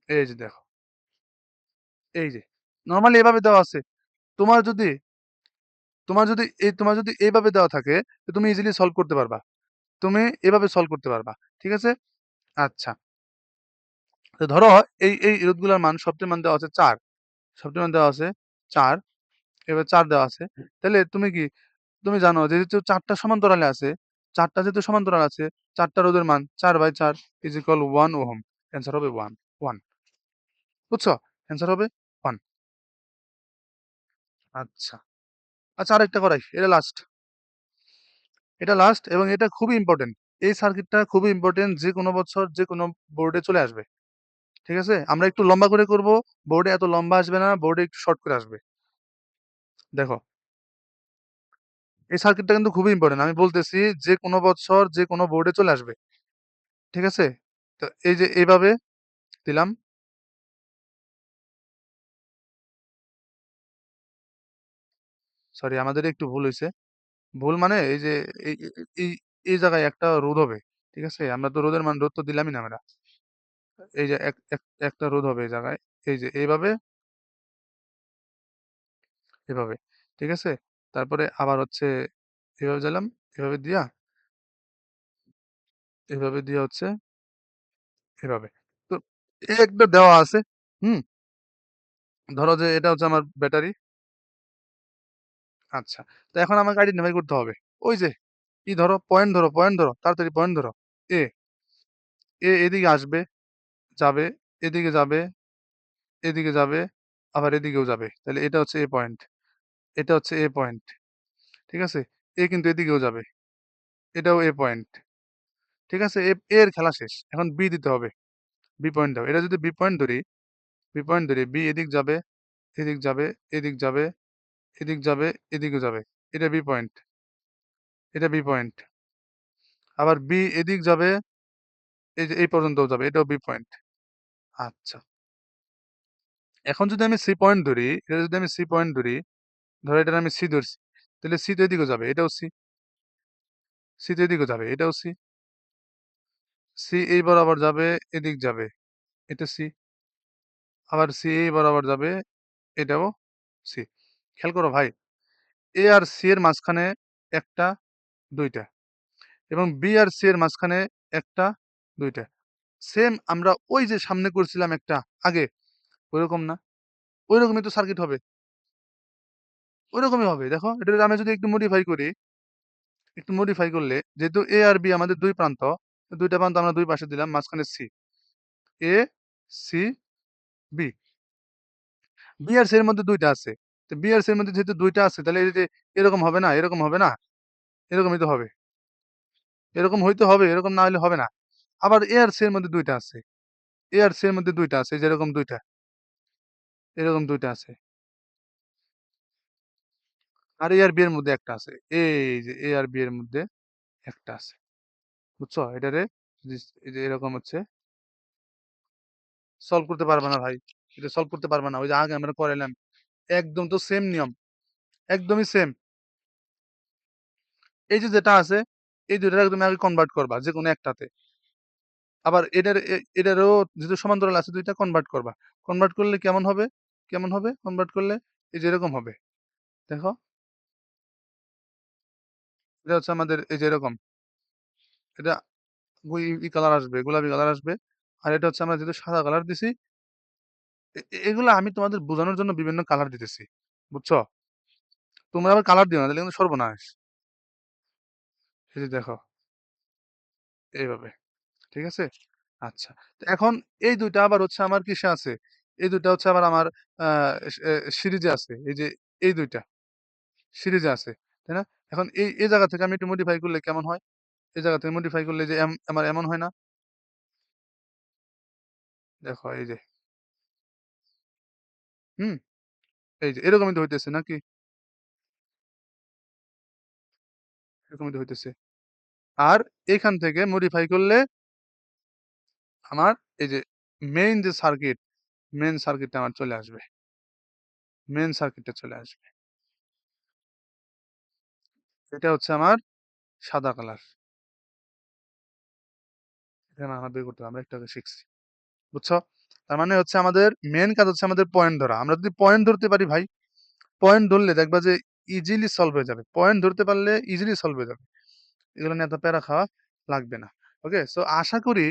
এই যে দেখো, এই যে। নরমালি এভাবে দেওয়া আছে। তোমার যদি তোমার যদি এইভাবে দেওয়া থাকে, তো তুমি ইজিলি সলভ করতে পারবা। তুমি এভাবে সলভ করতে পারবা। ঠিক আছে? আচ্ছা। তো ধরো এই রোধগুলার মান সবটির মান দেওয়া আছে ৪। সবটির মান দেওয়া আছে ৪। এবার ৪ দেওয়া আছে। তাহলে তুমি জানো যেহেতু ৪ টা সমান্তরালে আছে, ৪ টা যেহেতু সমান্তরাল আছে, ৪ টা রোধের মান ৪/৪ 1 ওহম। অ্যান্সার হবে 1। বুঝছো? অ্যান্সার হবে 1। আচ্ছা। আচ্ছা আরেকটা করাই। এটা লাস্ট এবং এটা খুবই ইম্পোর্টেন্ট। এই সার্কিটটা খুবই ইম্পোর্টেন্ট। যেকোনো বছর যেকোনো বোর্ডে চলে আসবে। ঠিক আছে? আমরা একটু লম্বা করে করব। বোর্ডে এত লম্বা আসবে না। বোর্ডে একটু শর্ট করে আসবে। দেখো, এই সার্কিটটা কিন্তু খুবই ইম্পোর্টেন্ট। আমি বলতেছি যেকোনো বছর যেকোনো বোর্ডে চলে আসবে। ঠিক আছে? তো এই যে এইভাবে দিলাম। সরি আমাদের একটু ভুল হইছে। ভুল মানে এই যে এই এই এই জায়গায় একটা রোধ হবে। ঠিক আছে? আমরা তো রোধ তো দিলামই না আমরা। এই যে একটা রোধ হবে এই জায়গায়। এই যে এইভাবে, এভাবে। ঠিক আছে? তারপরে আবার হচ্ছে এভাবে দিলাম, এভাবে দিয়া, এভাবে দিয়া হচ্ছে এভাবে। তো একটা দেওয়া আছে। হুম? ধরো যে এটা হচ্ছে আমার ব্যাটারি। আচ্ছা। তো এখন আমাকে আইডেন্টিফাই করতে হবে। ওই যে ধরো, পয়েন্ট ধরো, তাড়াতাড়ি পয়েন্ট ধরো। এ, এদিকে আসবে, যাবে, এদিকে যাবে, এদিকে যাবে, আবার এদিকেও যাবে। তাহলে এটা হচ্ছে এ পয়েন্ট। এটা হচ্ছে এ পয়েন্ট। ঠিক আছে? এ কিন্তু এদিকেও যাবে। এটাও এ পয়েন্ট। ঠিক আছে? এর খেলা শেষ। এখন বি দিতে হবে। বি পয়েন্ট দাও। এটা যদি বি পয়েন্ট ধরি, বি এদিক যাবে, এদিক যাবে, এদিক যাবে, এদিক যাবে, এদিকে যাবে। এটা বি পয়েন্ট। এটা বি পয়েন্ট। আবার বি এদিক যাবে, এই যে এই পর্যন্তও যাবে। এটাও বি পয়েন্ট। আচ্ছা। এখন যদি আমি সি পয়েন্ট ধরি, এটা যদি আমি সি পয়েন্ট ধরি, ধরো এটার আমি সি ধরছি। তাহলে সি তো এদিকেও যাবে। এটাও সি। সি তো এদিকেও যাবে। এটাও সি। সি এই বরাবর যাবে, এদিক যাবে। এটা সি। আবার সি এই বরাবর যাবে, এটাও সি। খেয়াল করো ভাই। এ আর সি এর মাঝখানে একটা, দুইটা। এবং বি আর সি এর মাঝখানে একটা, দুইটা। সেম আমরা ওই যে সামনে করছিলাম একটা আগে, ওইরকম না? ওইরকমই তো সার্কিট হবে। ওইরকমই হবে। দেখো, এটা আমি যদি একটু মডিফাই করি, একটু মডিফাই করলে, যেহেতু এ আর বি আমাদের দুই প্রান্ত, দুইটা প্রান্ত আমরা দুই পাশে দিলাম, মাঝখানে সি। এ, সি, বি। বি আর সি এর মধ্যে দুইটা আছে। তো বি আর সি এর মধ্যে যেহেতু দুইটা আছে, তাহলে এই যে এরকম হবে না, এরকম হবে না, এরকমই তো হবে। এরকম হইতে হবে, এরকম না হলে হবে না। আবার এ আর সি এর মধ্যে দুইটা আছে। এ আর সি এর মধ্যে দুইটা আছে, এই যে এরকম দুইটা, এরকম দুইটা আছে। আর এ আর বি এর মধ্যে একটা আছে। এই যে এ আর বি এর মধ্যে একটা আছে। বুঝছো? এটারে যদি এই যে এরকম হচ্ছে, সলভ করতে পারবে না ভাই। এটা সলভ করতে পারবে না। ওই যে আগে আমরা করাইলাম। একদম তো সেম নিয়ম। একদমই সেম। এই যে যেটা আছে, এই দুইটাকে তুমি আগে কনভার্ট করবা যেকোনো একটাতে। আবার এটারও যেহেতু সমান্তরাল আছে, দুইটা কনভার্ট করবা। কনভার্ট করলে কেমন হবে? কেমন হবে কনভার্ট করলে? এই যে এরকম হবে। দেখো, এটা হচ্ছে আমাদের এই যে এরকম। এটা কালার আসবে, গোলাপি কালার আসবে। আর এটা হচ্ছে আমরা যেহেতু সাদা কালার দিছি, এগুলো আমি তোমাদের বোঝানোর জন্য বিভিন্ন কালার দিতেছি। বুঝছো? তোমরা আবার কালার দিও না, তাহলে কিন্তু সর্বনাশ। এই যে দেখো, এইভাবে। ঠিক আছে? আচ্ছা। তো এখন এই ২ টা আবার হচ্ছে আমার কিসে আছে? এই ২ টা হচ্ছে আবার আমার আ সিরিজে আছে। এই যে এই ২ টা সিরিজে আছে। তাই না? এখন এই জায়গা থেকে আমি একটু মডিফাই করলে কেমন হয়? এই জায়গা থেকে মডিফাই করলে যে আমার এমন হয় না? দেখো এই যে, হুম? এই যে এরকমই তো হইতেছে নাকি? এরকমই তো হইতেছে। আর এখান থেকে মডিফাই করলে আমার এই যে মেইন যে সার্কিট, মেইন সার্কিটটা আমার চলে আসবে। মেইন সার্কিটটা চলে আসবে। এটা হচ্ছে আমার সাদা কালার। এখানে আমরা বের করতে হবে। আমরা একটু আগে শিখছি। বুঝছো? তার মানে হচ্ছে আমাদের মেইন কাজ হচ্ছে আমাদের পয়েন্ট ধরা। আমরা যদি পয়েন্ট ধরতে পারি ভাই, পয়েন্ট ধরলে দেখবা যে ইজিলি সলভ হয়ে যাবে। পয়েন্ট ধরতে পারলে ইজিলি সলভ হয়ে যাবে। এগুলো নিয়ে এত প্যারা খাওয়া লাগবে না। ওকে? সো আশা করি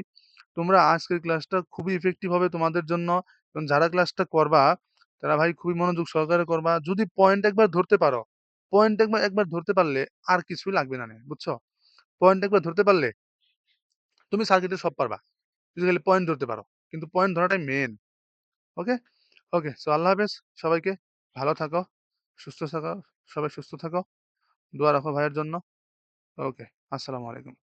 তোমরা আজকের ক্লাসটা খুবই ইফেক্টিভ হবে তোমাদের জন্য। এবং যারা ক্লাসটা করবা, তারা ভাই খুবই মনোযোগ সহকারে করবা। যদি পয়েন্ট একবার ধরতে পারো, পয়েন্ট একবার একবার ধরতে পারলে আর কিছুই লাগবে না। বুঝছো? পয়েন্ট একবার ধরতে পারলে তুমি সার্কিটে সব পারবা। যদি খালি পয়েন্ট ধরতে পারো। কিন্তু পয়েন্ট ধরাটাই মেইন। ওকে? ওকে। সো আল্লাহ হাফেজ সবাইকে। ভালো থাকো, সুস্থ থাকো, সবাই সুস্থ থাকো। দোয়া রাখো ভাইয়ের জন্য। ওকে। আসসালামু আলাইকুম।